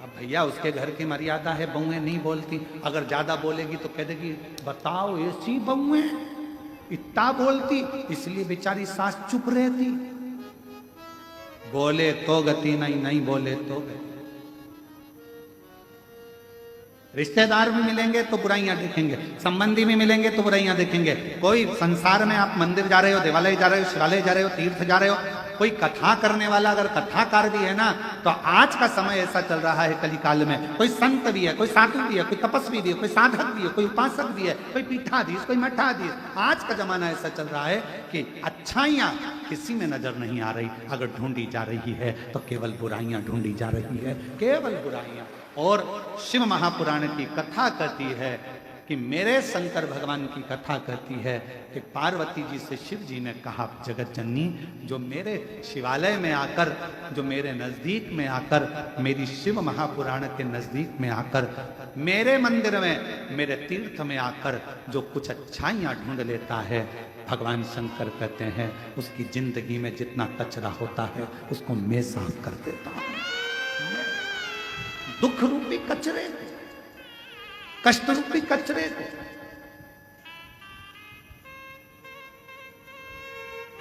अब भैया उसके घर की मर्यादा है, बहुएं नहीं बोलती। अगर ज्यादा बोलेगी तो कह देगी बताओ ऐसी बहुएं इतना बोलती, इसलिए बेचारी सास चुप रहती। बोले तो गति नहीं, नहीं बोले तो गति। रिश्तेदार भी मिलेंगे तो बुराइयां देखेंगे, संबंधी भी मिलेंगे तो बुराइयां देखेंगे। कोई संसार में आप मंदिर जा रहे हो, देवालय जा रहे हो, शिवालय जा रहे हो, तीर्थ जा रहे हो, कोई कथा करने वाला अगर कथाकार भी है ना, तो आज का समय ऐसा चल रहा है कली काल में, कोई संत भी है, कोई साधु भी है, कोई तपस्वी भी है, कोई साधक भी है, कोई उपासक भी है, कोई पीठाधीश, कोई मठाधीश। आज का जमाना ऐसा चल रहा है कि अच्छाइयां किसी में नजर नहीं आ रही। अगर ढूंढी जा रही है तो केवल बुराइयां ढूंढी जा रही है, केवल बुराइयां। और शिव महापुराण की कथा कहती है कि मेरे शंकर भगवान की कथा कहती है कि पार्वती जी से शिव जी ने कहा, जगत जननी, जो मेरे शिवालय में आकर, जो मेरे नजदीक में आकर, मेरी शिव महापुराण के नजदीक में आकर, मेरे मंदिर में, मेरे तीर्थ में आकर जो कुछ अच्छाइयां ढूंढ लेता है, भगवान शंकर कहते हैं उसकी जिंदगी में जितना कचरा होता है उसको मैं साफ कर देता हूं। दुख रूपी कचरे, कष्ट रूपी कचरे को।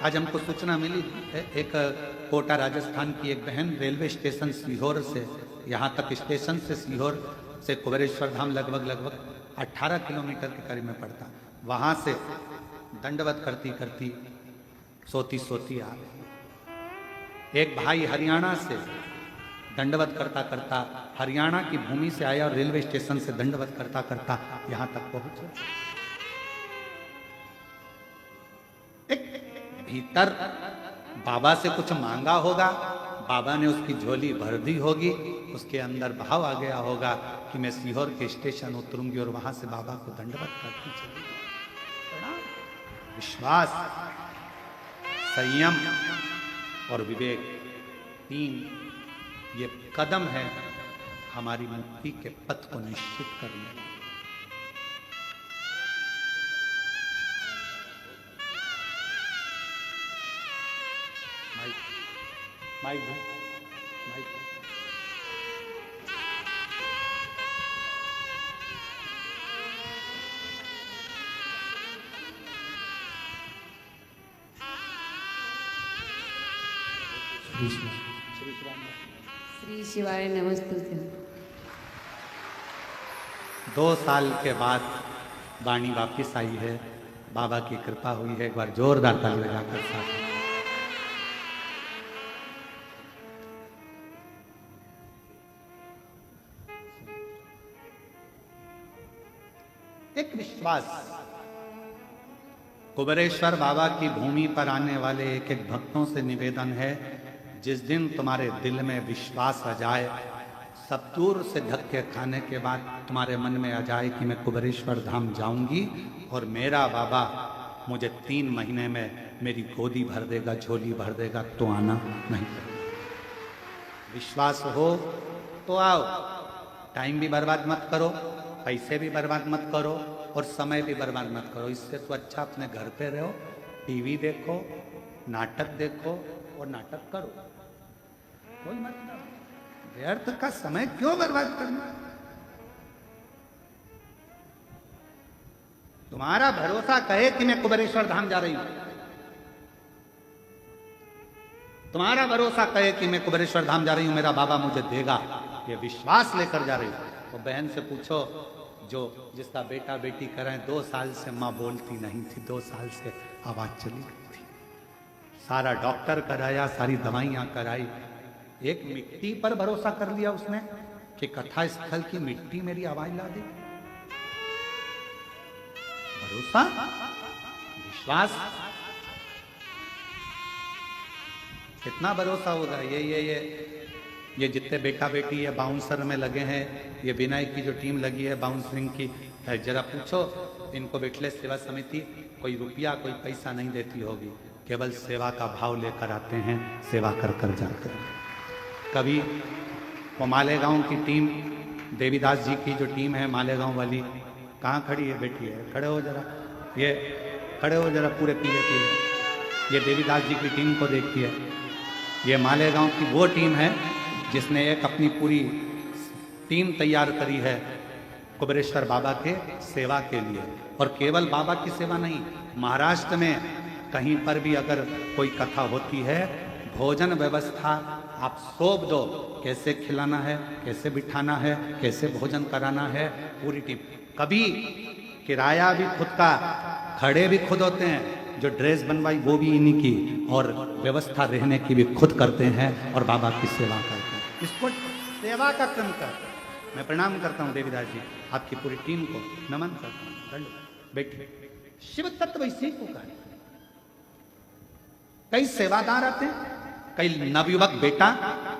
आज हमको सूचना मिली है, एक कोटा राजस्थान की एक बहन रेलवे स्टेशन सीहोर से, यहां तक स्टेशन से सीहोर से कुबेरेश्वर धाम लगभग 18 किलोमीटर के करीब में पड़ता। वहां से दंडवत करती करती सोती आ गई। एक भाई हरियाणा से दंडवत करता करता हरियाणा की भूमि से आया और रेलवे स्टेशन से दंडवत करता करता यहां तक पहुंचे। एक भीतर बाबा से कुछ मांगा होगा, बाबा ने उसकी झोली भर दी होगी, उसके अंदर भाव आ गया होगा कि मैं सीहोर के स्टेशन उतरूंगी और वहां से बाबा को दंडवत करती चली। विश्वास, संयम और विवेक, 3 ये कदम है हमारी मुक्ति के पथ को निश्चित करने का। माइक श्री शिवाय नमस्तुते। 2 साल के बाद वाणी वापिस आई है, बाबा की कृपा हुई है। एक बार जोरदार ताली लगाकर साथ एक विश्वास, कुबेरेश्वर बाबा की भूमि पर आने वाले एक एक भक्तों से निवेदन है, जिस दिन तुम्हारे दिल में विश्वास आ जाए, सत्तूर से धक्के खाने के बाद तुम्हारे मन में आ जाए कि मैं कुबेरेश्वर धाम जाऊंगी और मेरा बाबा मुझे 3 महीने में मेरी गोदी भर देगा, झोली भर देगा, तो आना नहीं। विश्वास हो तो आओ, टाइम भी बर्बाद मत करो, पैसे भी बर्बाद मत करो और समय भी बर्बाद मत करो। इससे तो अच्छा अपने घर पे रहो, टीवी देखो, नाटक देखो और नाटक करो, कोई मतलब व्यर्थ का समय क्यों बर्बाद करना। तुम्हारा भरोसा कहे कि मैं कुबेरेश्वर धाम जा रही हूं, तुम्हारा भरोसा कहे कि मैं कुबेरेश्वर धाम जा रही हूं, मेरा बाबा मुझे देगा, ये विश्वास लेकर जा रही हूं। तो बहन से पूछो जो जिसका बेटा बेटी करें, 2 साल से माँ बोलती नहीं थी, 2 साल से आवाज चली गई थी, सारा डॉक्टर कराया, सारी दवाइयां कराई, एक मिट्टी पर भरोसा कर लिया उसने कि कथा स्थल की मिट्टी मेरी आवाज ला दे। भरोसा, विश्वास, कितना भरोसा होगा। ये जितने बेटा बेटी ये बाउंसर में लगे हैं, ये विनय की जो टीम लगी है बाउंसरिंग की, जरा पूछो इनको बैठले सेवा समिति कोई रुपया कोई पैसा नहीं देती होगी, केवल सेवा का भाव लेकर आते हैं, सेवा कर कर जाते हैं। कभी वो मालेगांव की टीम, देवीदास जी की जो टीम है मालेगांव वाली, कहाँ खड़ी है, बैठी है, खड़े हो जरा, ये खड़े हो जरा, पूरे पीले पीले, ये देवीदास जी की टीम को देखती है। ये मालेगांव की वो टीम है जिसने एक अपनी पूरी टीम तैयार करी है कुबेरेश्वर बाबा के सेवा के लिए। और केवल बाबा की सेवा नहीं, महाराष्ट्र में कहीं पर भी अगर कोई कथा होती है, भोजन व्यवस्था आप सौंप दो, कैसे खिलाना है, कैसे बिठाना है, कैसे भोजन कराना है, पूरी टीम। कभी किराया भी खुद का, खड़े भी खुद होते हैं, जो ड्रेस बनवाई वो भी इन्हीं की, और व्यवस्था रहने की भी खुद करते हैं और बाबा की सेवा करते हैं। इसको सेवा का क्रम कर। मैं प्रणाम करता हूँ देवीदास जी, आपकी पूरी टीम को नमन करता हूँ। बैठे, शिव तत्व इसी को कहा। कई सेवादार आते हैं, कई नवयुवक बेटा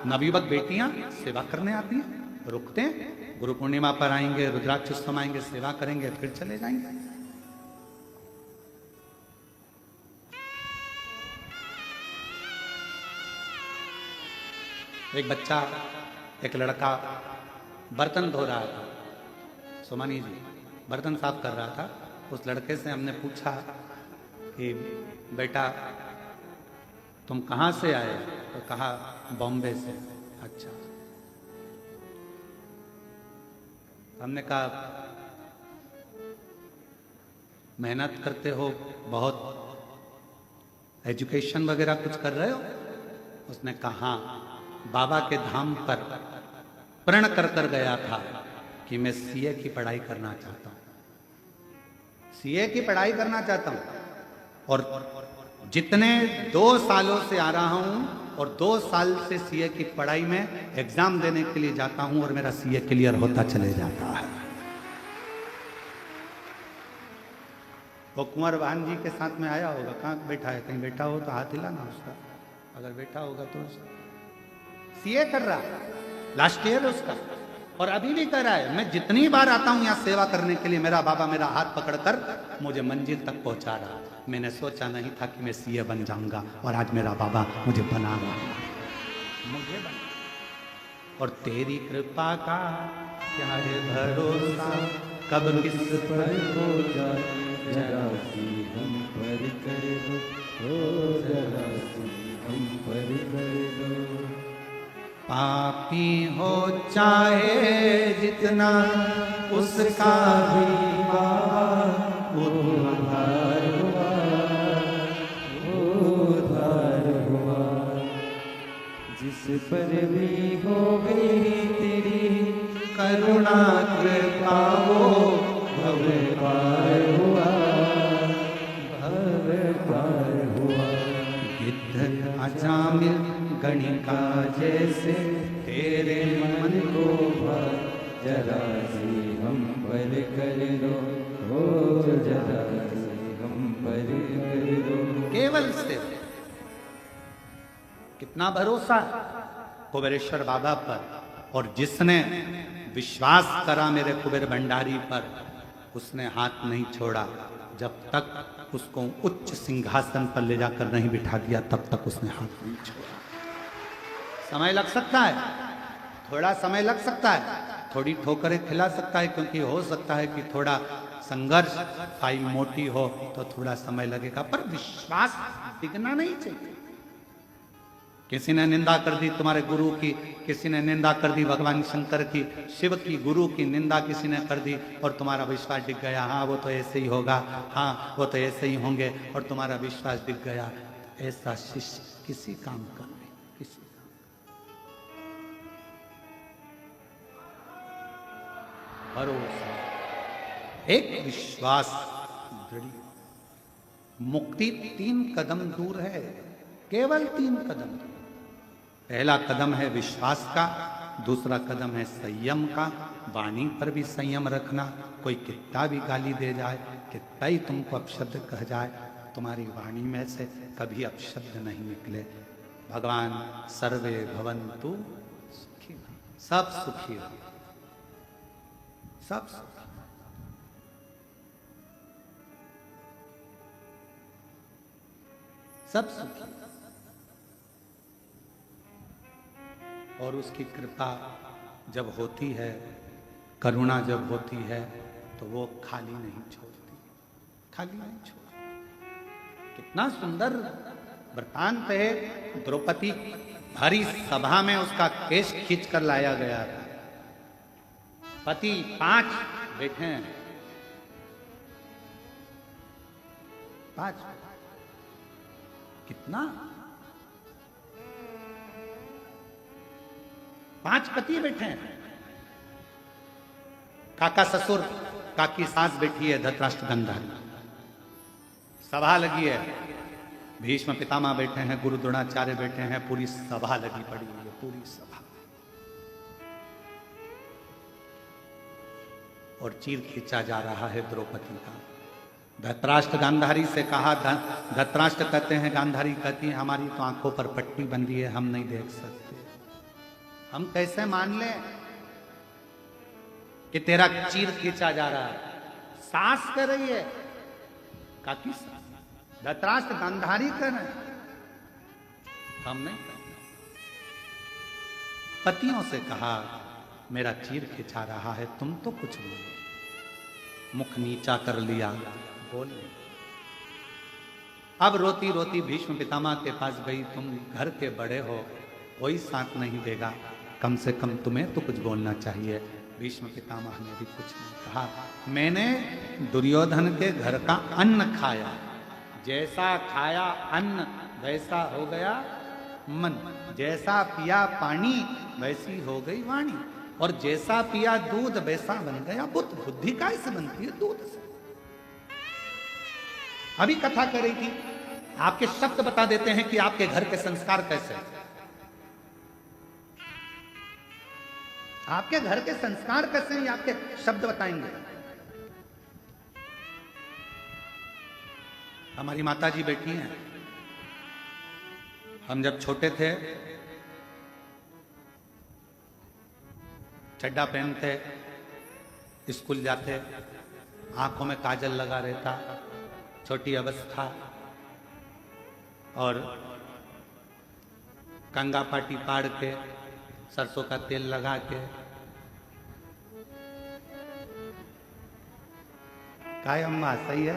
नवयुवक बेटियां सेवा करने आती हैं, रुकते हैं, गुरु पूर्णिमा पर आएंगे, रुद्राक्षोत्सव आएंगे, सेवा करेंगे, फिर चले जाएंगे। एक बच्चा, एक लड़का बर्तन धो रहा था, सोमानी जी बर्तन साफ कर रहा था। उस लड़के से हमने पूछा कि बेटा तुम कहाँ से आए, तो कहा बॉम्बे से। अच्छा। हमने कहा मेहनत करते हो बहुत, एजुकेशन वगैरह कुछ कर रहे हो? उसने कहा बाबा के धाम पर प्रण कर कर गया था कि मैं सीए की पढ़ाई करना चाहता हूं, सीए की पढ़ाई करना चाहता हूं। और जितने 2 सालों से आ रहा हूं और 2 साल से सीए की पढ़ाई में एग्जाम देने के लिए जाता हूं और मेरा सीए क्लियर होता चले जाता है। वो कुंवर वाहन जी के साथ में आया होगा, कहाँ बैठा है? कहीं बैठा हो तो हाथ हिलाना उसका, अगर बैठा होगा तो। सीए कर रहा, लास्ट ईयर उसका, और अभी भी कर रहा है। मैं जितनी बार आता हूं यहाँ सेवा करने के लिए, मेरा बाबा मेरा हाथ पकड़कर मुझे मंजिल तक पहुंचा रहा। मैंने सोचा नहीं था कि मैं सीए बन जाऊंगा, और आज मेरा बाबा मुझे बना रहा है, मुझे बना। और तेरी कृपा का क्या है भरोसा, कब किस पर हो जाए, जरा सी हम पर कर दो, हो जरा सी हम पर कर दो। पापी हो चाहे जितना, उसका भी उद्धार हुआ, उद्धार हुआ। जिस पर भी हो गई तेरी करुणा कृपा, वो भव पार हुआ, भव पार हुआ। गिद्ध अजामिल गणिका जैसे तेरे मन को भर, जरा सी हम पर कर दो, हो जरा सी हम पर कर दो। केवल सेवा। कितना भरोसा कुबेरेश्वर बाबा पर, और जिसने विश्वास करा मेरे कुबेर भंडारी पर, उसने हाथ नहीं छोड़ा। जब तक उसको उच्च सिंहासन पर ले जाकर नहीं बिठा दिया तब तक उसने हाथ नहीं छोड़ा। समय लग सकता है, थोड़ा समय लग सकता है, थोड़ी ठोकरें खिला सकता है, क्योंकि हो सकता है कि थोड़ा संघर्ष पाई मोटी हो तो थोड़ा समय लगेगा, पर विश्वास डिगना नहीं चाहिए। किसी ने निंदा कर दी तुम्हारे गुरु की, किसी ने निंदा कर दी भगवान शंकर की, शिव की, गुरु की निंदा किसी ने कर दी और तुम्हारा विश्वास डिग गया। हाँ वो तो ऐसे ही होगा, हाँ वो तो ऐसे ही होंगे, और तुम्हारा विश्वास डिग गया। ऐसा शिष्य किसी काम का नहीं, किसी भरोसा, एक विश्वास दृढ़। मुक्ति 3 कदम दूर है, केवल 3 कदम। पहला कदम है विश्वास का, दूसरा कदम है संयम का, वाणी पर भी संयम रखना। कोई कितना भी गाली दे जाए, कितना ही तुमको अपशब्द कह जाए, तुम्हारी वाणी में से कभी अपशब्द नहीं निकले। भगवान सर्वे भवन्तु सुखी, सब सुखी हो, सब सुखी। सब सुखी। और उसकी कृपा जब होती है, करुणा जब होती है, तो वो खाली नहीं छोड़ती, खाली नहीं छोड़ती। कितना सुंदर वृतांत है। द्रौपदी भरी सभा में उसका केश खींच कर लाया गया था। पति 5 बैठे हैं, 5, कितना 5 पति बैठे हैं। काका ससुर, काकी सास बैठी है, धृतराष्ट्र गांधारी। सभा लगी है, भीष्म पितामह बैठे हैं, गुरु द्रोणाचार्य बैठे हैं, पूरी सभा लगी पड़ी हुई है, पूरी सभा। और चीर खींचा जा रहा है द्रौपदी का। धृतराष्ट्र गांधारी से कहा, धृतराष्ट्र कहते हैं, गांधारी कहती है, हमारी तो आंखों पर पट्टी बंधी है, हम नहीं देख सकते। हम कैसे मान लें कि तेरा चीर खींचा जा रहा है? सास कर रही है, काकी सास, धृतराष्ट्र गांधारी कर रहे हैं, हम नहीं कर। पतियों से कहा, मेरा चीर खींचा रहा है, तुम तो कुछ बोलो। मुख नीचा कर लिया, बोले। अब रोती रोती भीष्म पितामह के पास गई, तुम घर के बड़े हो, कोई साथ नहीं देगा, कम से कम तुम्हें तो कुछ बोलना चाहिए। भीष्म पितामह ने भी कुछ नहीं कहा। मैंने दुर्योधन के घर का अन्न खाया, जैसा खाया अन्न वैसा हो गया मन, जैसा पिया पानी वैसी हो गई वाणी, और जैसा पिया दूध वैसा बन गया बुद्ध। बुद्धि कैसे बनती है? दूध से। अभी कथा कर रही थी, आपके शब्द बता देते हैं कि आपके घर के संस्कार कैसे हैं। आपके घर के संस्कार कैसे हैं, आपके शब्द बताएंगे। हमारी माता जी बैठी हैं। हम जब छोटे थे, चड्डा पहनते, स्कूल जाते, आंखों में काजल लगा रहता, छोटी अवस्था, और कंगा पाटी पाड़ के, सरसों का तेल लगा के, काय अम्मा सही है,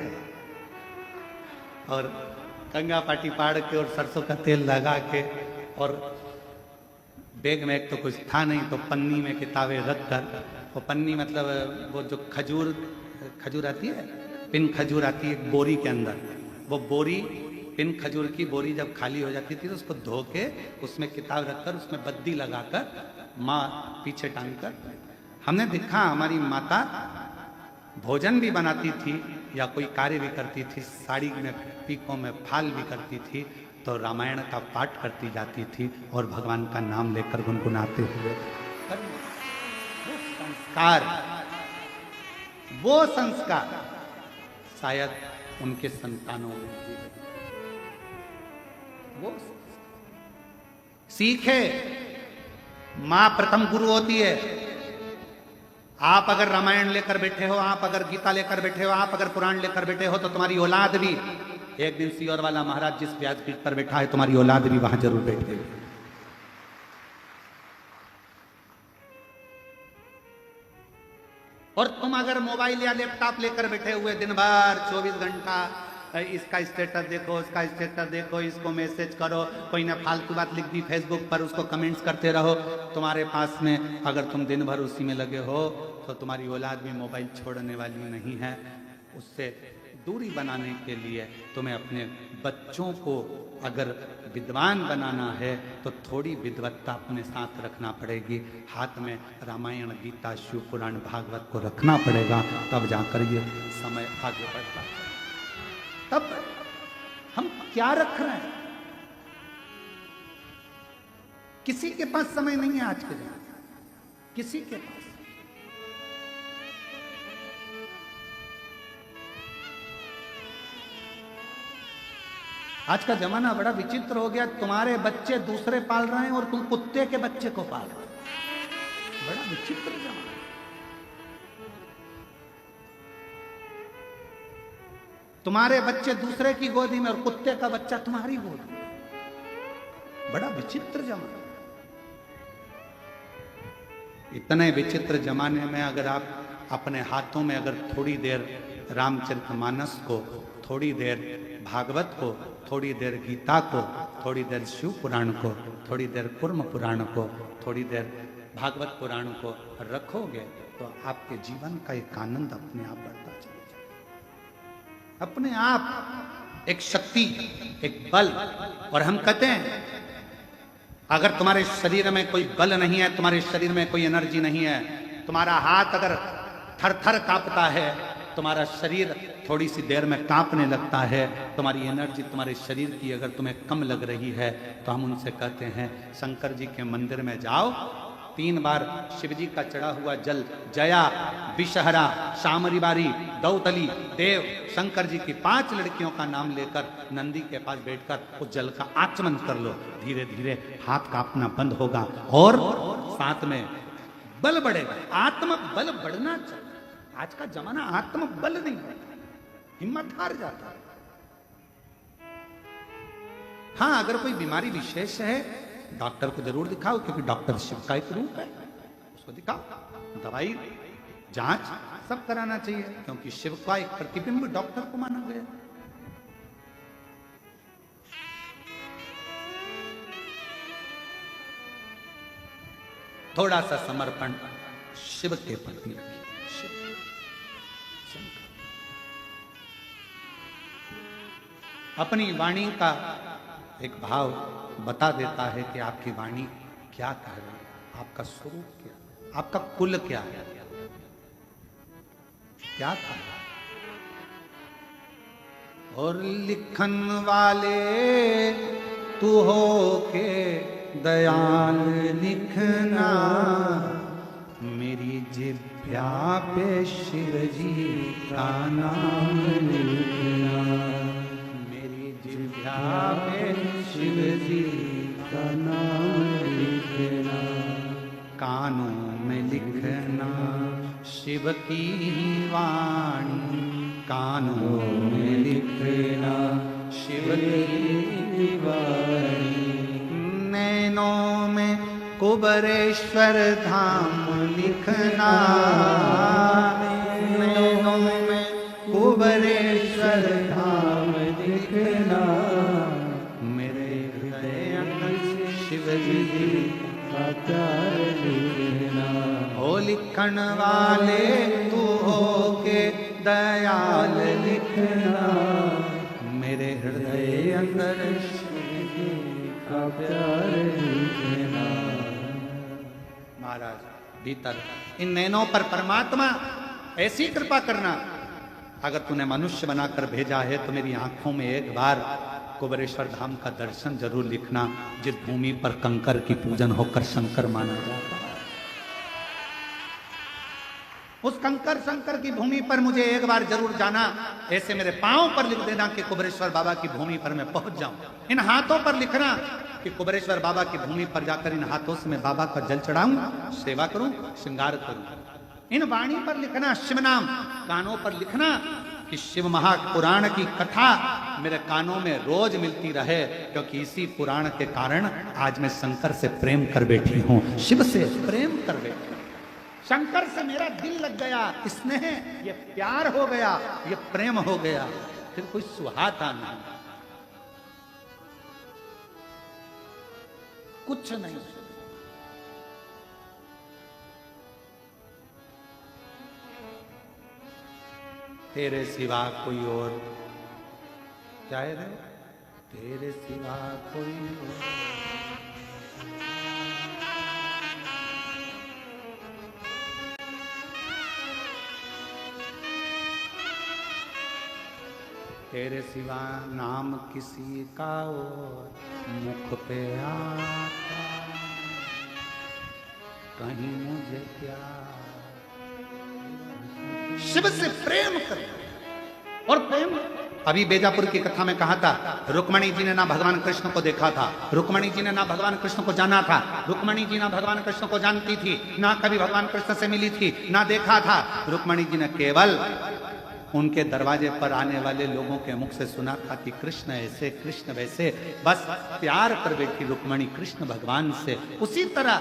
और कंगा पाटी पाड़ के और सरसों का तेल लगा के, और बैग में एक तो कुछ था नहीं, तो पन्नी में किताबें रख कर, वो पन्नी मतलब वो जो खजूर आती है, पिन खजूर आती है एक बोरी के अंदर, वो बोरी, पिन खजूर की बोरी जब खाली हो जाती थी तो उसको धो के उसमें किताब रखकर उसमें बद्दी लगाकर माँ पीछे टांग कर। हमने देखा हमारी माता भोजन भी बनाती थी या कोई कार्य भी करती थी, साड़ी में पीकों में फाल भी करती थी, तो रामायण का पाठ करती जाती थी और भगवान का नाम लेकर गुनगुनाते हुए। वो संस्कार शायद उनके संतानों में भी वो सीखे। मां प्रथम गुरु होती है। आप अगर रामायण लेकर बैठे हो, आप अगर गीता लेकर बैठे हो, आप अगर पुराण लेकर बैठे हो, तो तुम्हारी औलाद भी एक दिन सीहोर वाला महाराज जिस व्यासपीठ पर बैठा है, तुम्हारी औलाद भी वहां जरूर बैठेगी। और तुम अगर मोबाइल या लैपटॉप लेकर बैठे हुए दिन भर 24 घंटा इसका स्टेटस देखो, उसका स्टेटस देखो, इसको मैसेज करो, कोई ना फालतू बात लिख दी फेसबुक पर, उसको कमेंट्स करते रहो, तुम्हारे पास में अगर तुम दिन भर उसी में लगे हो, तो तुम्हारी औलाद भी मोबाइल छोड़ने वाली नहीं है। उससे दूरी बनाने के लिए तुम्हें अपने बच्चों को अगर विद्वान बनाना है तो थोड़ी विद्वत्ता अपने साथ रखना पड़ेगी। हाथ में रामायण, गीता, शिव पुराण, भागवत को रखना पड़ेगा, तब जाकर ये समय आगे बढ़ता है। तब हम क्या रख रहे हैं? किसी के पास समय नहीं है आज के दिन, किसी के पास। आज का जमाना बड़ा विचित्र हो गया। तुम्हारे बच्चे दूसरे पाल रहे हैं और तुम कुत्ते के बच्चे को पाल रहे हो। बड़ा विचित्र जमाना। तुम्हारे बच्चे दूसरे की गोदी में और कुत्ते का बच्चा तुम्हारी गोदी में। बड़ा विचित्र जमाना। इतने विचित्र जमाने में अगर आप अपने हाथों में अगर थोड़ी देर रामचरितमानस को, थोड़ी देर भागवत को, थोड़ी देर गीता को, थोड़ी देर शिव पुराण को, थोड़ी देर कुर्म पुराण को, थोड़ी देर भागवत पुराण को रखोगे, तो आपके जीवन का एक आनंद अपने आप बढ़ता चलेगा। अपने आप एक शक्ति, एक बल। और हम कहते हैं अगर तुम्हारे शरीर में कोई बल नहीं है, तुम्हारे शरीर में कोई एनर्जी नहीं है, तुम्हारा हाथ अगर थर थर कांपता है, तुम्हारा शरीर थोड़ी सी देर में कांपने लगता है, तुम्हारी एनर्जी तुम्हारे शरीर की अगर तुम्हें कम लग रही है, तो हम उनसे कहते हैं शंकर जी के मंदिर में जाओ, 3 बार शिव जी का चढ़ा हुआ जल, जया, विषहरा, शामरी बारी, दौतली, देव, शंकर जी की 5 लड़कियों का नाम लेकर नंदी के पास बैठकर उस जल का आचमन कर लो। धीरे धीरे हाथ कांपना बंद होगा और साथ में बल बढ़ेगा। आत्म बल बढ़ना चाहिए। आज का जमाना आत्म बल नहीं है, हिम्मत हार जाता है। हाँ, अगर कोई बीमारी विशेष है, डॉक्टर को जरूर दिखाओ, क्योंकि डॉक्टर शिव का एक रूप है, उसको दिखाओ। दवाई, जांच सब कराना चाहिए, क्योंकि शिव का एक प्रतिबिंब डॉक्टर को माना गया। थोड़ा सा समर्पण शिव के प्रति रखिए। अपनी वाणी का एक भाव बता देता है कि आपकी वाणी क्या कह रही है, आपका स्वरूप क्या, आपका कुल क्या है, क्या कह रहा है। और लिखन वाले तू हो के दयाल लिखना, मेरी जिभ्या पे शिव जी का नाम लिखना, मेरी जिभ्या पे शिव जी का नाम लिखना, कानों में लिखना शिव की वाणी, कानों में लिखना शिव की वाणी, नैनों में कुबरेश्वर धाम लिखना, नैनों में कुबरेश्वर धाम लिखना, मेरे हृदय में शिव जी का प्यार लिखना। ओ लिखन वाले तू हो के दयाल लिखना, मेरे हृदय अंदर शिव जी का प्यार लिखना। महाराज भीतर इन नैनों पर परमात्मा ऐसी कृपा करना, अगर तूने मनुष्य बनाकर भेजा है तो मेरी आंखों में एक बार कुबरेश्वर धाम का दर्शन जरूर लिखना, जिस भूमि पर कंकर की पूजन होकर शंकर माना जाता है। उस कंकर शंकर की भूमि पर मुझे एक बार जरूर जाना, ऐसे मेरे पांव पर लिख देना कि कुबेरेश्वर बाबा की भूमि पर मैं पहुंच जाऊं। इन हाथों पर लिखना कि कुबेरेश्वर बाबा की भूमि पर जाकर इन हाथों से मैं बाबा का जल चढ़ाऊं, सेवा करूं, श्रृंगार करूं। इन वाणी पर लिखना शिव नाम, कानों पर लिखना कि शिव महापुराण की कथा मेरे कानों में रोज मिलती रहे, क्योंकि इसी पुराण के कारण आज मैं शंकर से प्रेम कर बैठी हूं, शिव से प्रेम कर बैठी हूं। शंकर से मेरा दिल लग गया, स्नेह, ये प्यार हो गया, ये प्रेम हो गया, फिर कोई सुहाता नहीं, कुछ नहीं। तेरे सिवा कोई और चाहे रे, तेरे सिवा कोई और। तेरे सिवा नाम किसी का और मुख पे आता, कहीं मुझे प्यार। शिव से प्रेम कर, और प्रेम अभी बेजापुर की कथा में कहा था, रुक्मणी जी ने ना भगवान कृष्ण को देखा था, रुक्मणी जी ने ना भगवान कृष्ण को जाना था, रुक्मणी जी ना भगवान कृष्ण को जानती थी, ना कभी भगवान कृष्ण से मिली थी, ना देखा था। रुक्मणी जी ने केवल उनके दरवाजे पर आने वाले लोगों के मुख से सुना था कि कृष्ण ऐसे, कृष्ण वैसे, बस प्यार कर बैठी रुक्मणी कृष्ण भगवान से। उसी तरह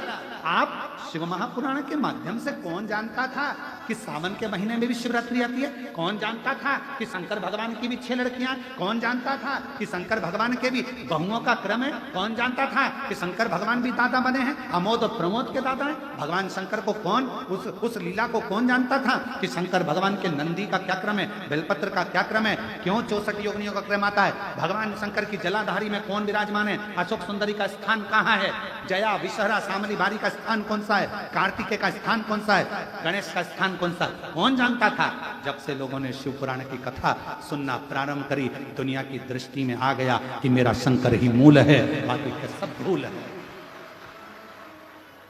आप शिव महापुराण के माध्यम से कौन जानता था कि सावन के महीने में भी शिवरात्रि आती है? कौन जानता था कि शंकर भगवान की भी 6 लड़कियां? कौन जानता था कि शंकर भगवान के भी बहुओं का क्रम है? कौन जानता था कि शंकर भगवान भी दादा बने हैं, अमोद और प्रमोद के दादा हैं? भगवान शंकर को कौन, उस लीला को कौन जानता था कि शंकर भगवान के नंदी का क्या क्रम है, बेलपत्र का क्या क्रम है, क्यों 64 योगिनियों का क्रम आता है? भगवान शंकर की जलाधारी में कौन विराजमान है? अशोक सुंदरी का स्थान कहाँ है? जया, विषहरा, शामली बारी का स्थान कौन सा है? कार्तिकेय का स्थान कौन सा है? गणेश का स्थान कौन सा? कौन जानता था? जब से लोगों ने शिव पुराण की कथा सुनना प्रारंभ करी, दुनिया की दृष्टि में आ गया कि मेरा शंकर ही मूल है, बाकी के सब भूल है,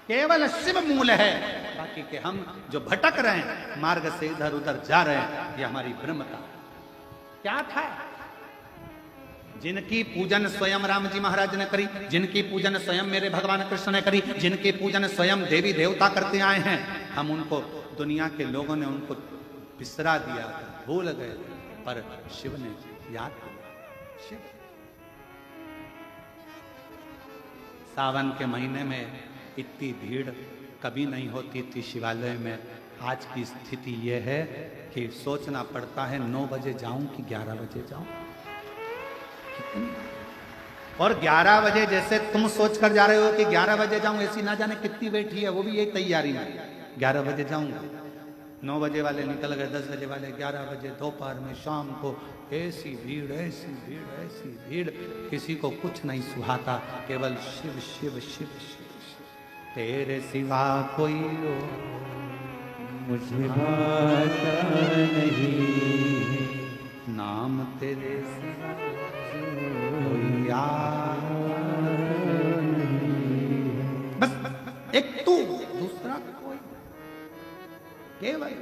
केवल शिव मूल है। बाकी के हम जो भटक रहे हैं, मार्ग से इधर उधर जा रहे हैं, ये हमारी ब्रह्मता। क्या था? जिनकी पूजन स्वयं राम जी महाराज ने करी, जिनकी पूजन स्वयं मेरे भगवान कृष्ण ने करी, जिनकी पूजन स्वयं देवी देवता करते आए हैं, हम उनको, दुनिया के लोगों ने उनको बिसरा दिया, भूल गए, पर शिव ने याद किया। शिव सावन के महीने में इतनी भीड़ कभी नहीं होती थी शिवालय में। आज की स्थिति यह है कि सोचना पड़ता है 9 बजे जाऊं कि 11 बजे जाऊं। और 11 बजे जैसे तुम सोच कर जा रहे हो कि 11 बजे जाऊं, ऐसी ना जाने कितनी बैठी है, वो भी यही तैयारी में 11 बजे जाऊंगा। 9 बजे वाले निकल गए, 10 बजे वाले 11 बजे, दोपहर में, शाम को, ऐसी भीड़, ऐसी भीड़, ऐसी भीड़, किसी को कुछ नहीं सुहाता, केवल शिव शिव शिव शिव। तेरे सिवा कोई और मुझे भाता नहीं, नाम तेरे सिवा कोई यार नहीं। बस एक तू, दूसरा कोई, केवल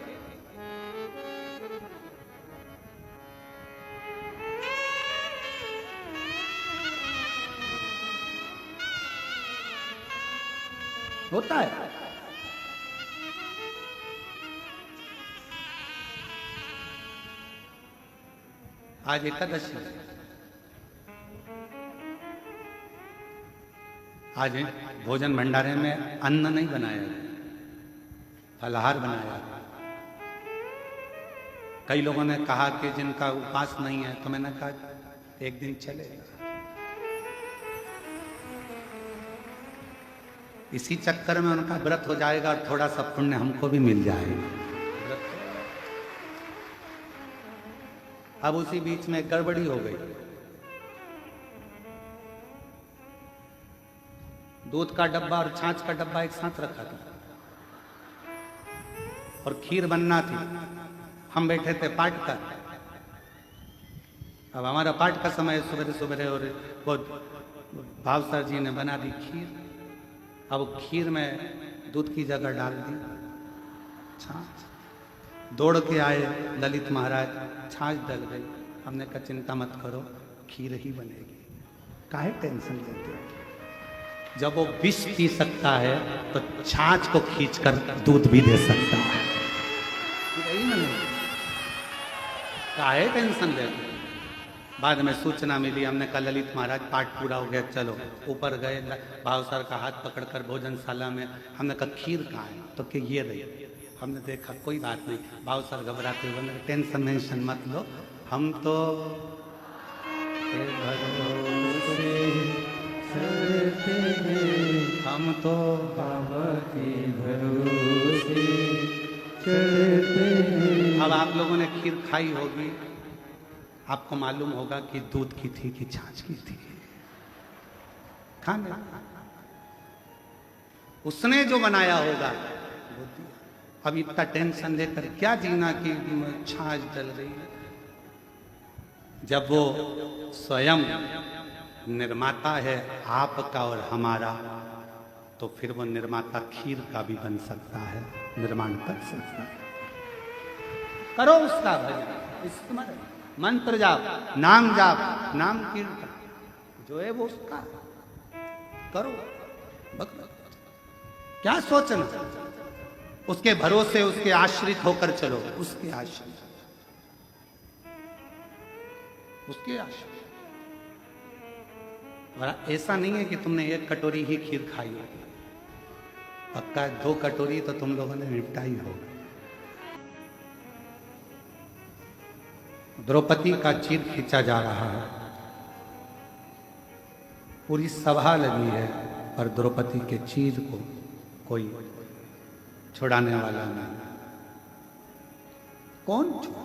होता है। आज एकादशी, आज भोजन भंडारे में अन्न नहीं बनाया, फलाहार बनाया। कई लोगों ने कहा कि जिनका उपवास नहीं है, तो मैंने कहा एक दिन चलेगा। इसी चक्कर में उनका व्रत हो जाएगा और थोड़ा सा पुण्य हमको भी मिल जाएगा। अब उसी बीच में गड़बड़ी हो गई, दूध का डब्बा और छाछ का डब्बा एक साथ रखा था और खीर बनना थी। हम बैठे थे पाठ का, अब हमारा पाठ का समय सुबह सुबह, और वो भाव सर जी ने बना दी खीर। अब खीर में दूध की जगह डाल दी छाछ, दौड़ के आए ललित महाराज, छाछ डल गई। हमने कहा चिंता मत करो, खीर ही बनेगी, काहे टेंशन लेते हो? जब वो विष पी सकता है तो छाछ को खींचकर दूध भी दे सकता है। यही ना, काहे टेंशन लेते? बाद में सूचना मिली, हमने कहा ललित महाराज पाठ पूरा हो गया, चलो। ऊपर गए, भाव सर का हाथ पकड़कर भोजनशाला में, हमने कहा खीर कहाँ है? तो कि ये रही। हमने देखा कोई बात नहीं, भाव सर घबराते हुए बोले टेंशन वेंशन मत लो, हम तो हम तो बाबा के भरोसे चलते हैं। अब आप लोगों ने खीर खाई होगी, आपको मालूम होगा कि दूध की थी कि छाछ की थी। खाने उसने जो बनाया होगा वो दिया। अब इतना टेंशन लेकर क्या जीना कि छाछ डल रही है, जब वो स्वयं निर्माता है आपका और हमारा, तो फिर वो निर्माता खीर का भी बन सकता है, निर्माण कर सकता है। करो उसका भजन, स्मरण, मंत्र जाप, नाम जाप, नाम कीर्तन जो है वो उसका करो। क्या सोचना, उसके भरोसे, उसके आश्रित होकर चलो, उसके आश्रित, उसके आश्रित। ऐसा नहीं है कि तुमने एक कटोरी ही खीर खाई होगी, पक्का 2 कटोरी तो तुम लोगों ने निपटाई होगी। द्रौपदी का चीर खींचा जा रहा है, पूरी सभा लगी है, पर द्रौपदी के चीर को कोई छुड़ाने वाला नहीं। कौन छुड़ा?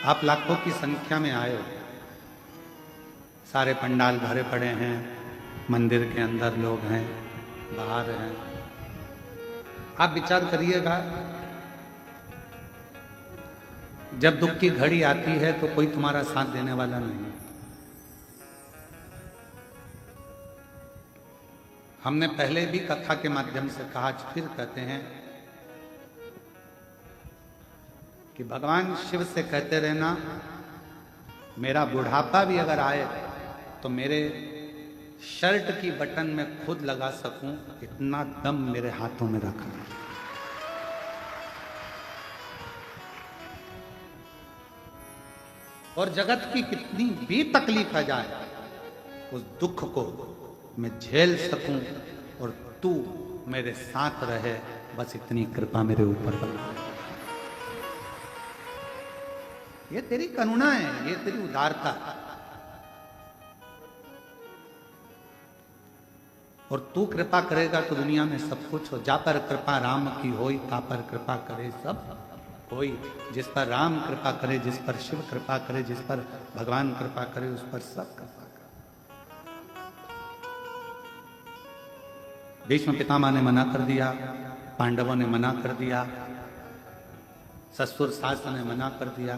आप लाखों की संख्या में आए हो, सारे पंडाल भरे पड़े हैं, मंदिर के अंदर लोग हैं, बाहर हैं। आप विचार करिएगा, जब दुख की घड़ी आती है तो कोई तुम्हारा साथ देने वाला नहीं। हमने पहले भी कथा के माध्यम से कहा, फिर कहते हैं कि भगवान शिव से कहते रहना, मेरा बुढ़ापा भी अगर आए तो मेरे शर्ट की बटन में खुद लगा सकूं, इतना दम मेरे हाथों में रखा। और जगत की कितनी भी तकलीफ आ जाए, उस दुख को मैं झेल सकूं और तू मेरे साथ रहे, बस इतनी कृपा मेरे ऊपर बना। ये तेरी करुणा है, ये तेरी उदारता है। और तू कृपा करेगा तो दुनिया में सब कुछ हो। जा पर कृपा राम की होई, ता पर कृपा करे सब कोई। जिस पर राम कृपा करे, जिस पर शिव कृपा करे, जिस पर भगवान कृपा करे, उस पर सब कृपा करे। भीष्म पितामह ने मना कर दिया, पांडवों ने मना कर दिया, ससुर सास ने मना कर दिया।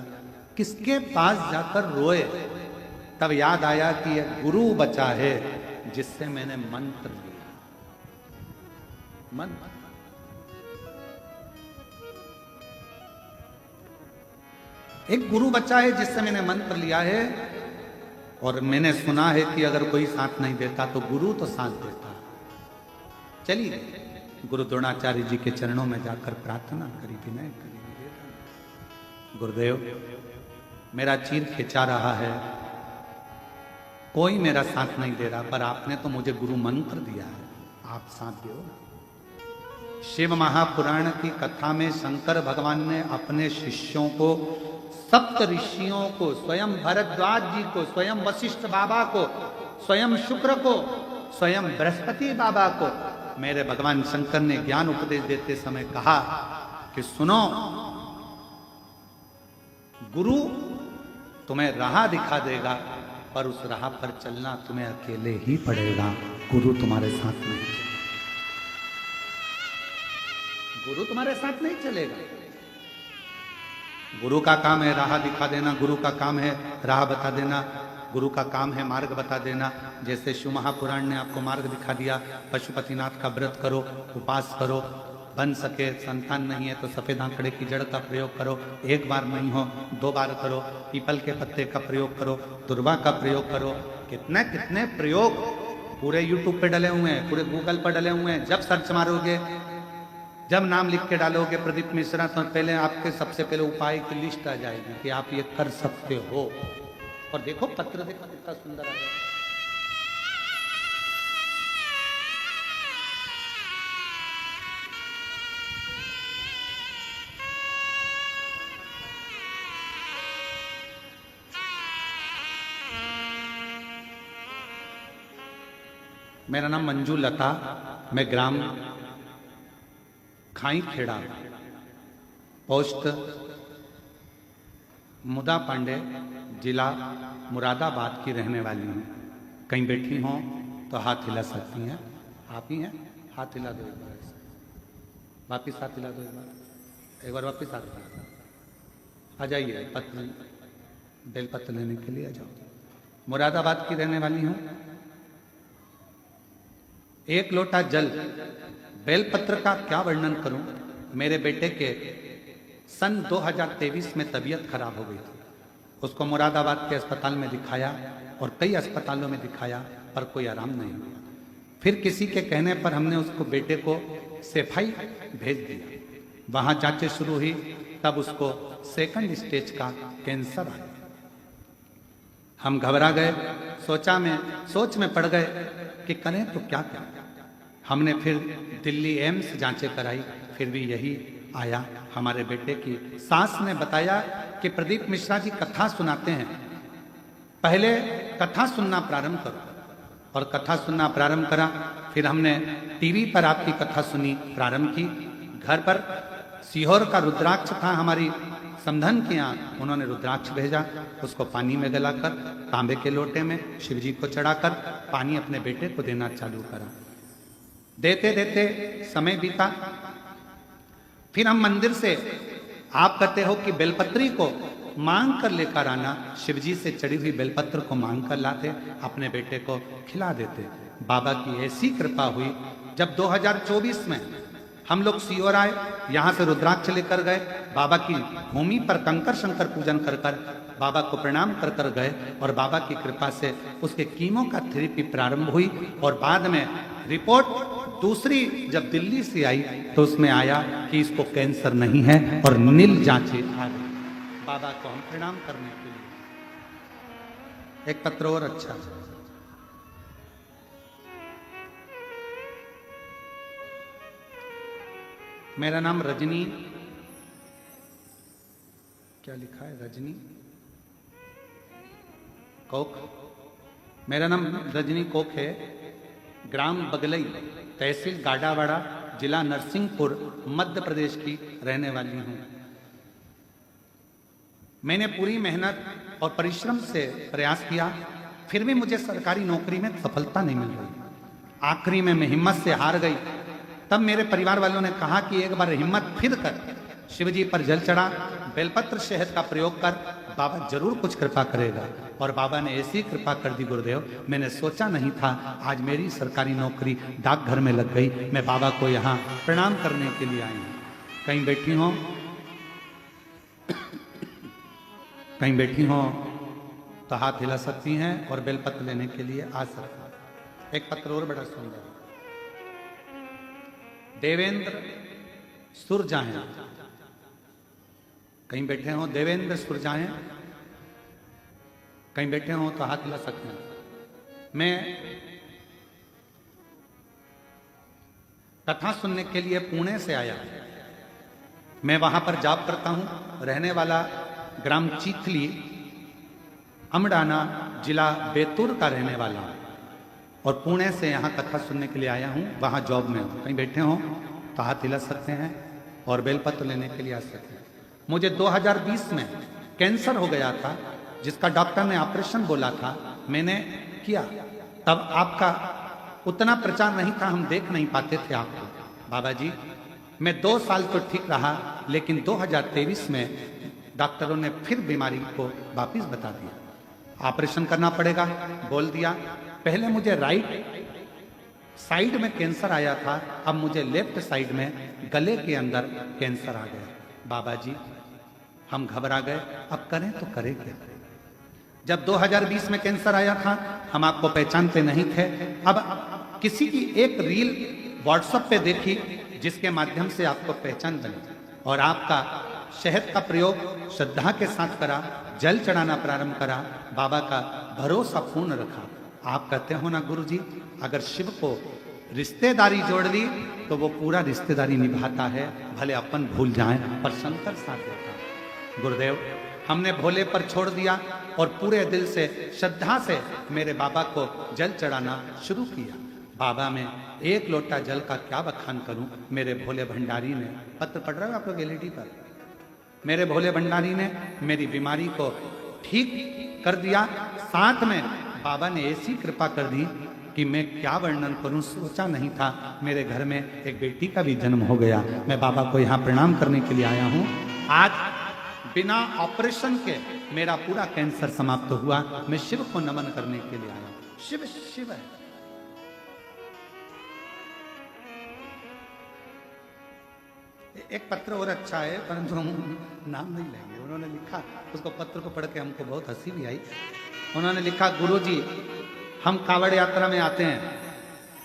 किसके पास जाकर रोए? तब याद आया कि यह गुरु बचा है जिससे मैंने मंत्र लिया। मंत्र, एक गुरु बचा है जिससे मैंने मंत्र लिया है। और मैंने सुना है कि अगर कोई साथ नहीं देता तो गुरु तो साथ देता। चलिए गुरु द्रोणाचार्य जी के चरणों में जाकर प्रार्थना करी, विनय करी। गुरुदेव, मेरा चीर खिंचा रहा है, कोई मेरा साथ नहीं दे रहा, पर आपने तो मुझे गुरु मंत्र दिया है, आप साथ दो। शिव महापुराण की कथा में शंकर भगवान ने अपने शिष्यों को, सप्त ऋषियों को, स्वयं भरद्वाज जी को, स्वयं वशिष्ठ बाबा को, स्वयं शुक्र को, स्वयं बृहस्पति बाबा को, मेरे भगवान शंकर ने ज्ञान उपदेश देते समय कहा कि सुनो, गुरु तुम्हें राह दिखा देगा, पर उस राह पर चलना तुम्हें अकेले ही पड़ेगा, गुरु तुम्हारे साथ नहीं चलेगा। गुरु तुम्हारे साथ नहीं चलेगा। गुरु का काम है राह दिखा देना, गुरु का काम है राह बता देना, गुरु का काम है मार्ग बता देना। जैसे शिव महापुराण ने आपको मार्ग दिखा दिया, पशुपतिनाथ का व्रत करो, उपास करो, बन सके, संतान नहीं है तो सफेद आंकड़े की जड़ का प्रयोग करो, एक बार नहीं हो 2 बार करो, पीपल के पत्ते का प्रयोग करो, दुर्वा का प्रयोग करो, कितने कितने प्रयोग पूरे यूट्यूब पे डले हुए हैं, पूरे गूगल पर डले हुए हैं। जब सर्च मारोगे, जब नाम लिख के डालोगे प्रदीप मिश्रा, तो पहले आपके सबसे पहले उपाय की लिस्ट आ जाएगी कि आप ये कर सकते हो। और देखो पत्र देखो कितना सुंदर है। मेरा नाम मंजू लता, मैं ग्राम खाई खेड़ा, पोस्ट मुदा पांडे, जिला मुरादाबाद की रहने वाली हूँ। कहीं बैठी हों तो हाथ हिला सकती हैं। आप ही हैं? हाथ हिला दो एक बार, ऐसे वापिस हाथ हिला दो एक बार वापिस हाथ हिला। आ जाइए, पत्र बेलपत्र लेने के लिए आ जाओ। मुरादाबाद की रहने वाली हूँ। 1 लोटा जल, बेलपत्र का क्या वर्णन करूं। मेरे बेटे के सन 2023 में तबीयत खराब हो गई थी। उसको मुरादाबाद के अस्पताल में दिखाया और कई अस्पतालों में दिखाया, पर कोई आराम नहीं हुआ। फिर किसी के कहने पर हमने उसको बेटे को सेफाई भेज दिया। वहां जांचें शुरू हुई, तब उसको 2nd स्टेज का कैंसर आ गया। हम घबरा गए, सोच में पड़ गए कि करें तो क्या करें। हमने फिर दिल्ली एम्स जांचें कराई, फिर भी यही आया। हमारे बेटे की सास ने बताया कि प्रदीप मिश्रा जी कथा सुनाते हैं, पहले कथा सुनना प्रारंभ करो। और कथा सुनना प्रारंभ करा। फिर हमने टीवी पर आपकी कथा सुनी प्रारंभ की। घर पर सीहोर का रुद्राक्ष था हमारी समधन के यहाँ, उन्होंने रुद्राक्ष भेजा, उसको पानी में गलाकर तांबे के लोटे में शिवजी को चढ़ाकर पानी अपने बेटे को देना चालू करा। देते देते समय बीता। फिर हम मंदिर से, आप कहते हो कि बेलपत्री को मांग कर लेकर आना, शिवजी से चढ़ी हुई बेलपत्र को मांग कर लाते, अपने बेटे को खिला देते। बाबा की ऐसी कृपा हुई, जब 2024 में हम लोग सीहोर आए, यहाँ से रुद्राक्ष लेकर गए, बाबा की भूमि पर कंकर शंकर पूजन कर कर बाबा को प्रणाम कर कर गए। और बाबा की कृपा से उसके कीमो का थेरेपी प्रारंभ हुई। और बाद में रिपोर्ट दूसरी जब दिल्ली से आई तो उसमें आया कि इसको कैंसर नहीं है और नील जांचें आ गई। बाबा को हम प्रणाम करने के लिए। एक पत्र और अच्छा, मेरा नाम रजनी, क्या लिखा है, रजनी कोक। मेरा नाम रजनी कोक है, ग्राम बगलई, तहसील गाडावाड़ा, जिला नरसिंहपुर, मध्य प्रदेश की रहने वाली हूं। मैंने पूरी मेहनत और परिश्रम से प्रयास किया, फिर भी मुझे सरकारी नौकरी में सफलता नहीं मिल रही। आखिरी में मैं हिम्मत से हार गई। तब मेरे परिवार वालों ने कहा कि एक बार हिम्मत फिर कर, शिवजी पर जल चढ़ा, बेलपत्र शहद का प्रयोग कर, बाबा जरूर कुछ कृपा करेगा। और बाबा ने ऐसी कृपा कर दी गुरुदेव, मैंने सोचा नहीं था आज मेरी सरकारी नौकरी डाकघर में लग गई। मैं बाबा को यहाँ प्रणाम करने के लिए आई हूँ। कहीं बैठी हो, कहीं बैठी हो तो हाथ हिला सकती हैं और बेलपत्र लेने के लिए आ सकती हैं। एक पत्र और बड़ा सुंदर, देवेंद्र सुरजाएं, कहीं बैठे हो देवेंद्र सुरजाएं, कहीं बैठे हो तो हाथ हिला सकते हैं। मैं कथा सुनने के लिए पुणे से आया। मैं वहां पर जॉब करता हूं, रहने वाला ग्राम चीखली, अमडाना, जिला बैतूल का रहने वाला हूं और पुणे से यहाँ कथा सुनने के लिए आया हूँ। वहाँ जॉब में हूँ। कहीं बैठे हो तो हाथ हिला सकते हैं और बेलपत्र लेने के लिए आ सकते हैं। मुझे 2020 में कैंसर हो गया था, जिसका डॉक्टर ने ऑपरेशन बोला था, मैंने किया। तब आपका उतना प्रचार नहीं था, हम देख नहीं पाते थे आपको। बाबा जी, मैं 2 साल तो ठीक रहा, लेकिन 2023 में डॉक्टरों ने फिर बीमारी को वापिस बता दिया। ऑपरेशन करना पड़ेगा। बोल दिया पहले मुझे राइट साइड में कैंसर आया था, अब मुझे लेफ्ट साइड में गले के अंदर कैंसर आ गया। बाबा जी हम घबरा गए, अब करें तो करें क्या। जब 2020 में कैंसर आया था हम आपको पहचानते नहीं थे। अब किसी की एक रील व्हाट्सएप पे देखी जिसके माध्यम से आपको पहचान बनी और आपका शहद का प्रयोग श्रद्धा के साथ करा, जल चढ़ाना प्रारंभ करा, बाबा का भरोसा पूर्ण रखा। आप कहते हो ना गुरु जी, अगर शिव को रिश्तेदारी जोड़ ली तो वो पूरा रिश्तेदारी निभाता है, भले अपन भूल जाएं पर शंकर साथ देता है। गुरुदेव हमने भोले पर छोड़ दिया और पूरे दिल से श्रद्धा से मेरे बाबा को जल चढ़ाना शुरू किया। बाबा में एक लोटा जल का क्या बखान करूं। मेरे भोले भंडारी ने, पत्र पढ़ रहे हो आप लोग एलईडी पर, मेरे भोले भंडारी ने मेरी बीमारी को ठीक कर दिया। साथ में बाबा ने ऐसी कृपा कर दी कि मैं क्या वर्णन करूं, सोचा नहीं था। मेरे घर में एक बेटी का भी जन्म हो गया। मैं बाबा को यहाँ प्रणाम करने के लिए आया हूँ। आज बिना ऑपरेशन के मेरा पूरा कैंसर समाप्त हुआ। मैं शिव को नमन करने के लिए आया हूँ। शिव शिव है। एक पत्र और अच्छा है परंतु हम नाम नहीं लेंगे। उन्होंने लिखा, उसको पत्र को पढ़ के हमको बहुत हंसी भी आई। उन्होंने लिखा, गुरु जी हम कावड़ यात्रा में आते हैं,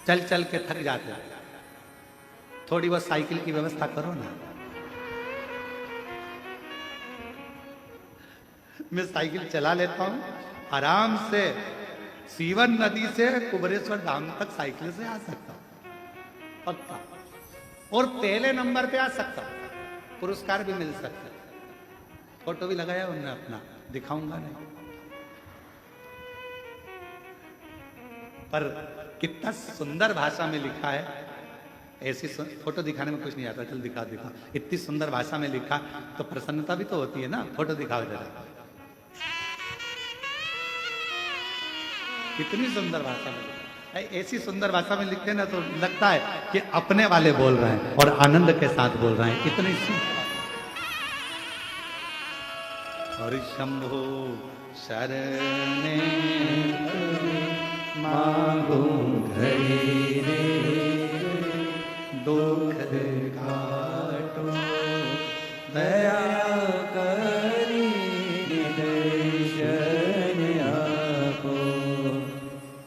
चल चल के थक जाते हैं, थोड़ी बहुत साइकिल की व्यवस्था करो ना। मैं साइकिल चला लेता हूं आराम से, सीवन नदी से कुबरेश्वर धाम तक साइकिल से आ सकता हूं पक्का, और पहले नंबर पे आ सकता हूं, पुरस्कार भी मिल सकता है। फोटो भी लगाया उन्होंने अपना, दिखाऊंगा नहीं, पर कितना सुंदर भाषा में लिखा है। ऐसी फोटो दिखाने में कुछ नहीं आता, चल दिखा दिखा, इतनी सुंदर भाषा में लिखा तो प्रसन्नता भी तो होती है ना। फोटो दिखाओ जरा, कितनी सुंदर भाषा में लिखा है। ऐसी सुंदर भाषा में लिखते हैं ना तो लगता है कि अपने वाले बोल रहे हैं और आनंद के साथ बोल रहे हैं। इतनी सुंदर। और शंभो शरणे मांगो घड़ी रे, दुख काटो दया करी दर्शन आपो।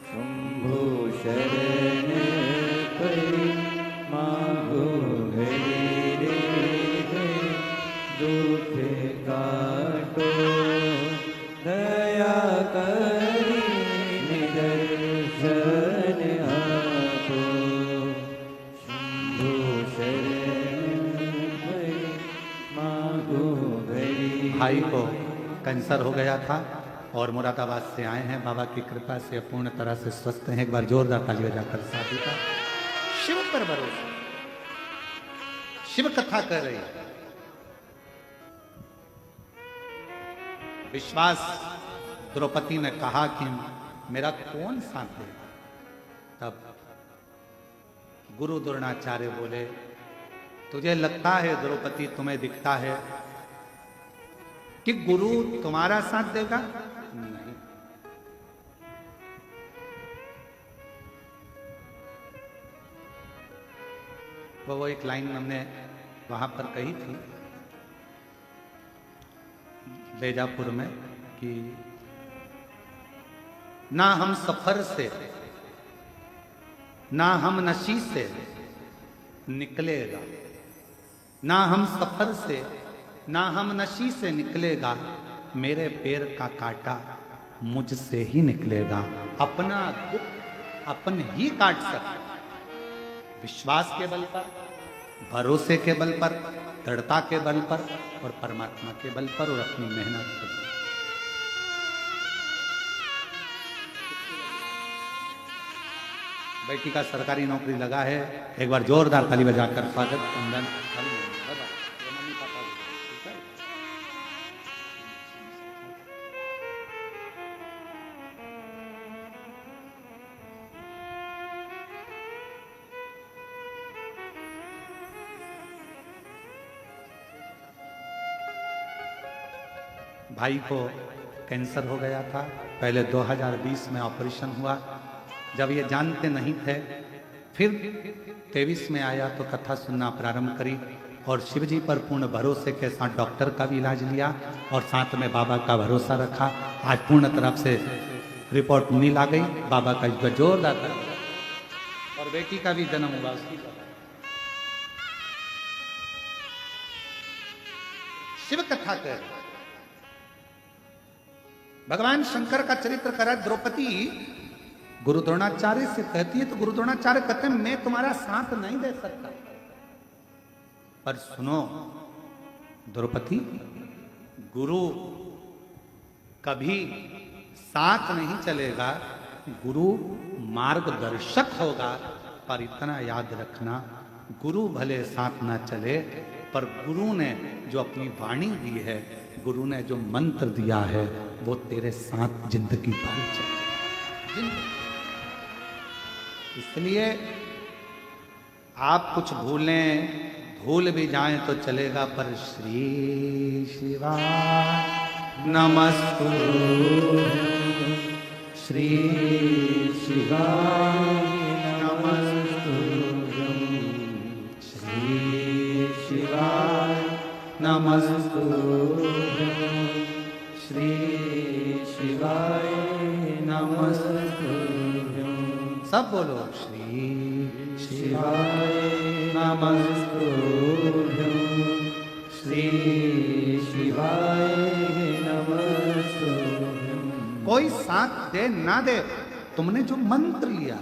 शंभो शरण परि मांगो घड़ी रे, दुख काटो दया करी दर्शन आपो। शंभो शरण परि मांगो घड़ी। भाई को कैंसर हो गया था और मुरादाबाद से आए हैं। बाबा की कृपा से पूर्ण तरह से स्वस्थ हैं। एक बार जोरदार ताली बजाकर साधु का। शिव पर भरोसा, शिव कथा कर रही है। विश्वास द्रौपदी ने कहा कि मेरा कौन साथ देगा। तब गुरु द्रोणाचार्य बोले, तुझे लगता है द्रौपदी, तुम्हें दिखता है कि गुरु तुम्हारा साथ देगा? नहीं। वो एक लाइन हमने वहां पर कही थी बेजापुर में कि ना हम सफर से, ना हम नशी से निकलेगा, ना हम सफर से, ना हम नशी से निकलेगा, मेरे पैर का कांटा मुझसे ही निकलेगा। अपना दुख अपन ही काट सकते, विश्वास के बल पर, भरोसे के बल पर, दृढ़ता के बल पर और परमात्मा के बल पर और अपनी मेहनत के बल। बेटी का सरकारी नौकरी लगा है। एक बार जोरदार ताली बजाकर स्वागत वंदन। भाई को कैंसर हो गया था। पहले 2020 में ऑपरेशन हुआ। जब ये जानते नहीं थे, फिर 23 में आया तो कथा सुनना प्रारंभ करी और शिव जी पर पूर्ण भरोसे के साथ डॉक्टर का भी इलाज लिया और साथ में बाबा का भरोसा रखा। आज पूर्ण तरफ से रिपोर्ट नील आ गई, बाबा का इसका जोरदार और बेटी का भी जन्म हुआ उसकी। शिव कथा कर भगवान शंकर का चरित्र करा। द्रौपदी गुरु द्रोणाचार्य से कहती है तो गुरु द्रोणाचार्य कहते हैं मैं तुम्हारा साथ नहीं दे सकता, पर सुनो द्रौपदी, गुरु कभी साथ नहीं चलेगा, गुरु मार्गदर्शक होगा। पर इतना याद रखना, गुरु भले साथ ना चले, पर गुरु ने जो अपनी वाणी दी है, गुरु ने जो मंत्र दिया है, वो तेरे साथ जिंदगी भर चले। इसलिए आप कुछ भूल भी जाएं तो चलेगा, पर श्री शिवाय नमस्तु, श्री शिवाय नमस्तु, श्री शिवाय नमस्तु, श्री शिवाय नमस्तु। सब बोलो श्री शिवाय नमस्तुभ्यं, श्री शिवाय नमस्तुभ्यं। कोई साथ दे ना दे, तुमने जो मंत्र लिया,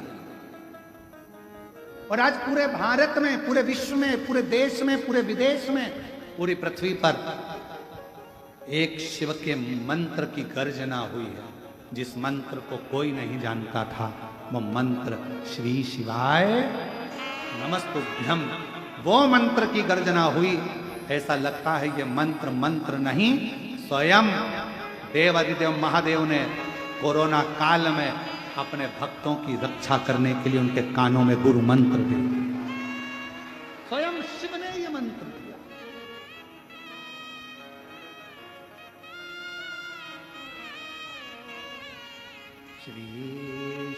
और आज पूरे भारत में, पूरे विश्व में, पूरे देश में, पूरे विदेश में, पूरी पृथ्वी पर एक शिव के मंत्र की गर्जना हुई है। जिस मंत्र को कोई नहीं जानता था, वो मंत्र श्री शिवाय नमस्तुभ्यम, वो मंत्र की गर्जना हुई। ऐसा लगता है ये मंत्र नहीं, स्वयं देवादिदेव महादेव ने कोरोना काल में अपने भक्तों की रक्षा करने के लिए उनके कानों में गुरु मंत्र दिया। स्वयं शिव ने ये मंत्र दिया। श्री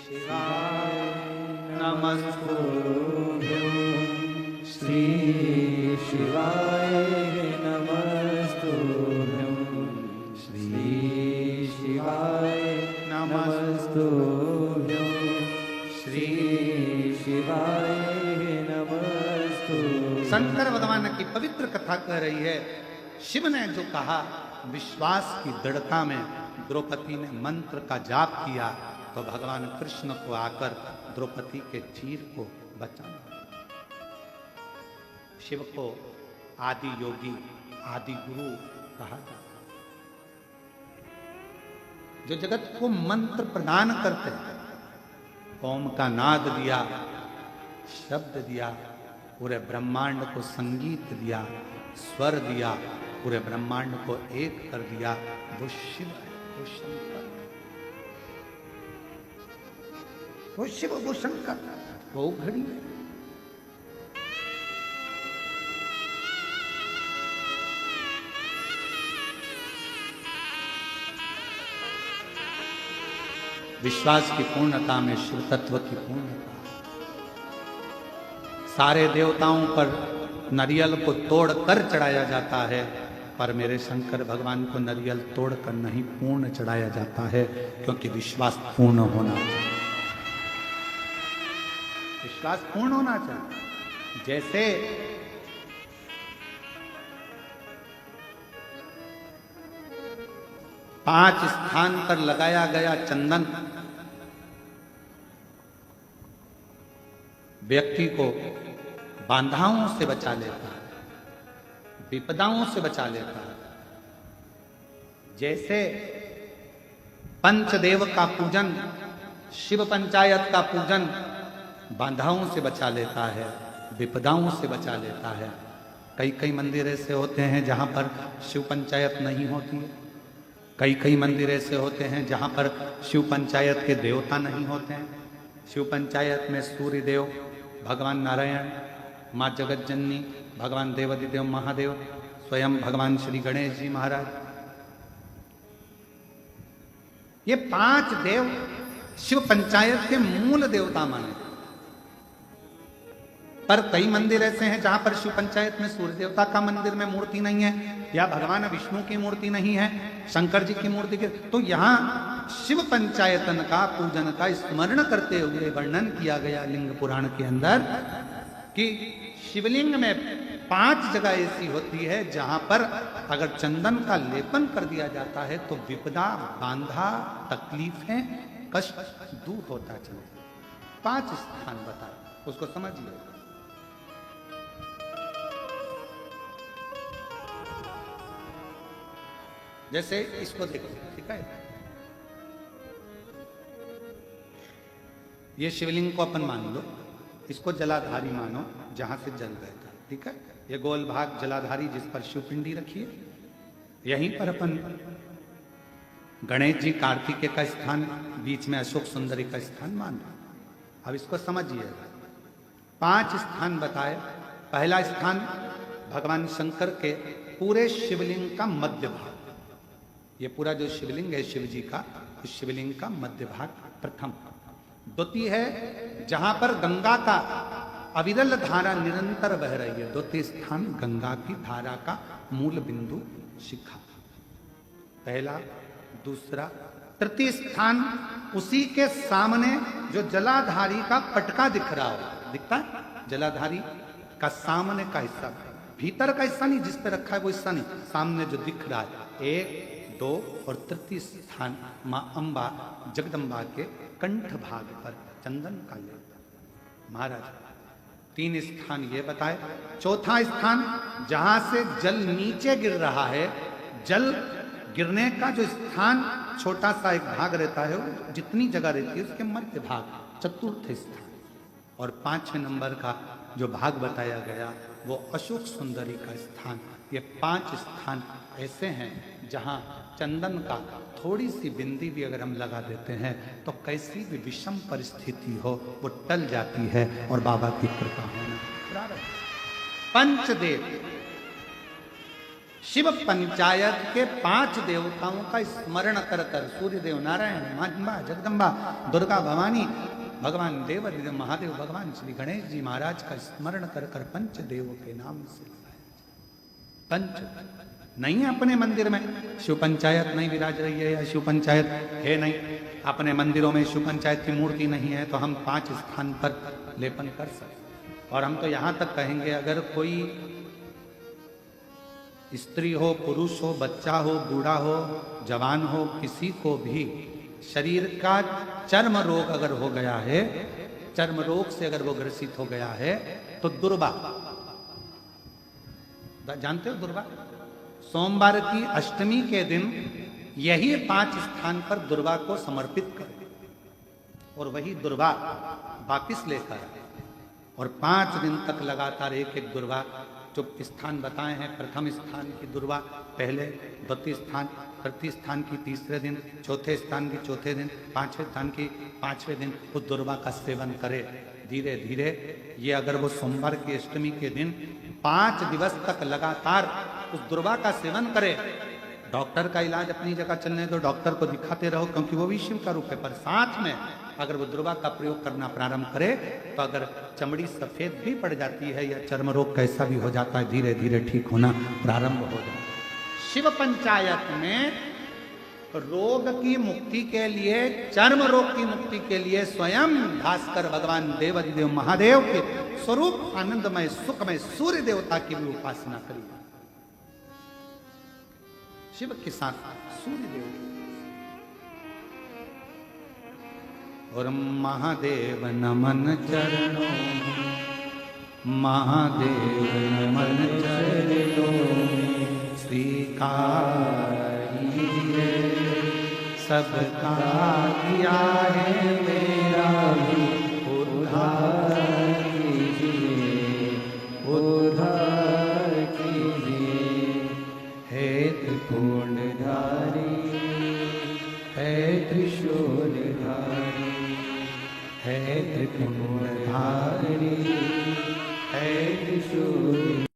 शिवाय नमस्तुभ्यं, श्री शिवाय नमस्तुभ्यं, श्री शिवाय नमस्तुभ्यं, श्री शिवाय नमस्तुभ्यं। शंकर भगवान की पवित्र कथा कह रही है। शिव ने जो कहा, विश्वास की दृढ़ता में द्रौपदी ने मंत्र का जाप किया तो भगवान कृष्ण को आकर द्रौपदी के चीर को बचाना। शिव को आदि योगी, आदि गुरु कहा जाता, जो जगत को मंत्र प्रदान करते हैं। ओम का नाद दिया, शब्द दिया, पूरे ब्रह्मांड को संगीत दिया, स्वर दिया, पूरे ब्रह्मांड को एक कर दिया। वो शिव है, वो शंकर, वो शिव, वो शंकर, वो घड़ी है। विश्वास की पूर्णता में शिव तत्व की पूर्णता। सारे देवताओं पर नारियल को तोड़कर चढ़ाया जाता है, पर मेरे शंकर भगवान को नारियल तोड़कर नहीं, पूर्ण चढ़ाया जाता है, क्योंकि विश्वास पूर्ण होना चाहिए। विश्वास पूर्ण होना चाहिए। जैसे पांच स्थान पर लगाया गया चंदन व्यक्ति को बाधाओं से बचा लेता है, विपदाओं से बचा लेता है। जैसे पंचदेव का पूजन, शिव पंचायत का पूजन बाधाओं से बचा लेता है, विपदाओं से बचा लेता है। कई कई मंदिर ऐसे होते हैं जहां पर शिव पंचायत नहीं होती है। कई कई मंदिर ऐसे होते हैं जहां पर शिव पंचायत के देवता नहीं होते हैं। शिव पंचायत में सूर्य देव, भगवान नारायण, माँ जगत जननी, भगवान देवादिदेव महादेव, स्वयं भगवान श्री गणेश जी महाराज, ये 5 देव शिव पंचायत के मूल देवता माने। पर कई मंदिर ऐसे हैं जहां पर शिव पंचायत में सूर्य देवता का मंदिर में मूर्ति नहीं है, या भगवान विष्णु की मूर्ति नहीं है, शंकर जी की मूर्ति के, तो यहां शिव पंचायतन का पूजन का स्मरण करते हुए वर्णन किया गया लिंग पुराण के अंदर कि शिवलिंग में 5 जगह ऐसी होती है जहां पर अगर चंदन का लेपन कर दिया जाता है तो विपदा, बांधा, तकलीफें, कष्ट दूर होता चले। 5 स्थान बताए, उसको समझिए। जैसे इसको देखो, ठीक है, ये शिवलिंग को अपन मान लो, इसको जलाधारी मानो जहां से जल बहता है, ठीक है। ये गोल भाग जलाधारी जिस पर शिवपिंडी रखी है, यहीं पर अपन गणेश जी कार्तिकेय का स्थान, बीच में अशोक सुंदरी का स्थान मान लो। अब इसको समझिएगा। 5 स्थान बताए। पहला स्थान भगवान शंकर के पूरे शिवलिंग का मध्य भाग, ये पूरा जो शिवलिंग है शिव जी का, उस शिवलिंग का मध्य भाग प्रथम। द्वितीय है जहां पर गंगा का अविरल धारा निरंतर बह रही है, द्वितीय स्थान गंगा की धारा का मूल बिंदु शिखा, पहला। दूसरा, तृतीय स्थान उसी के सामने जो जलाधारी का पटका दिख रहा हो, दिखता है जलाधारी का सामने का हिस्सा, भीतर का हिस्सा नहीं, जिस पे रखा है वो हिस्सा नहीं, सामने जो दिख रहा है। 1, 2 और तृतीय स्थान मां अंबा जगदम्बा के कंठ भाग पर चंदन का लेप। महाराज 3 स्थान ये बताए। चौथा स्थान जहां से जल नीचे गिर रहा है, जल गिरने का जो स्थान छोटा सा एक भाग रहता है, जितनी जगह रहती है उसके मध्य भाग, चतुर्थ स्थान। और 5वें नंबर का जो भाग बताया गया वो अशोक सुंदरी का स्थान। ये 5 स्थान ऐसे हैं जहां चंदन का थोड़ी सी बिंदी भी अगर हम लगा देते हैं तो कैसी भी विषम परिस्थिति हो वो टल जाती है और बाबा की कृपा होना। पंचदेव शिव पंचायत के 5 देवताओं का स्मरण कर कर, सूर्य देव, नारायण, मां जगदम्बा, दुर्गा भवानी, भगवान देव महादेव, भगवान श्री गणेश जी महाराज का स्मरण कर कर पंचदेव के नाम से। पंच नहीं है अपने मंदिर में, शिव पंचायत नहीं विराज रही है या शिव पंचायत है नहीं, अपने मंदिरों में शिव पंचायत की मूर्ति नहीं है, तो हम 5 स्थान पर लेपन कर सकते। और हम तो यहां तक कहेंगे अगर कोई स्त्री हो, पुरुष हो, बच्चा हो, बूढ़ा हो, जवान हो, किसी को भी शरीर का चर्म रोग अगर हो गया है, चर्म रोग से अगर वो ग्रसित हो गया है तो दुर्वा, जानते हो दुर्वा, सोमवार की अष्टमी के दिन यही 5 स्थान पर दुर्वा को समर्पित करें और वही दुर्वा वापिस लेकर, और 5 दिन तक लगातार एक एक दुर्वा जो स्थान बताए हैं, प्रथम स्थान की दुर्वा पहले, द्वितीय स्थान तृतीय स्थान की तीसरे दिन, चौथे स्थान की चौथे दिन, 5वें स्थान की 5वें दिन उस दुर्वा का सेवन करे धीरे धीरे। ये अगर वो सोमवार की अष्टमी के दिन 5 दिवस तक लगातार उस दुर्वा का सेवन करे, डॉक्टर का इलाज अपनी जगह चलने दो, डॉक्टर को दिखाते रहो क्योंकि वो भी शिव का रूप है, पर साथ में अगर वो दुर्वा का प्रयोग करना प्रारंभ करे तो अगर चमड़ी सफेद भी पड़ जाती है या चर्म रोग कैसा भी हो जाता है, धीरे धीरे ठीक होना प्रारंभ हो जाता है। शिव पंचायत में रोग की मुक्ति के लिए, चर्म रोग की मुक्ति के लिए स्वयं भास्कर भगवान देवाधिदेव महादेव के स्वरूप आनंदमय सुखमय सूर्य देवता की भी उपासना करी। शिव के साथ सूर्य देव और महादेव नमन चरणों, महादेव नमन चरणों स्वीकार कीजिए, सबका किया है मेरा भी उद्धार कीजिए, उद्धार कीजिए। है त्रिकोणधारी, है त्रिशूलधारी, है त्रिकोणधारी,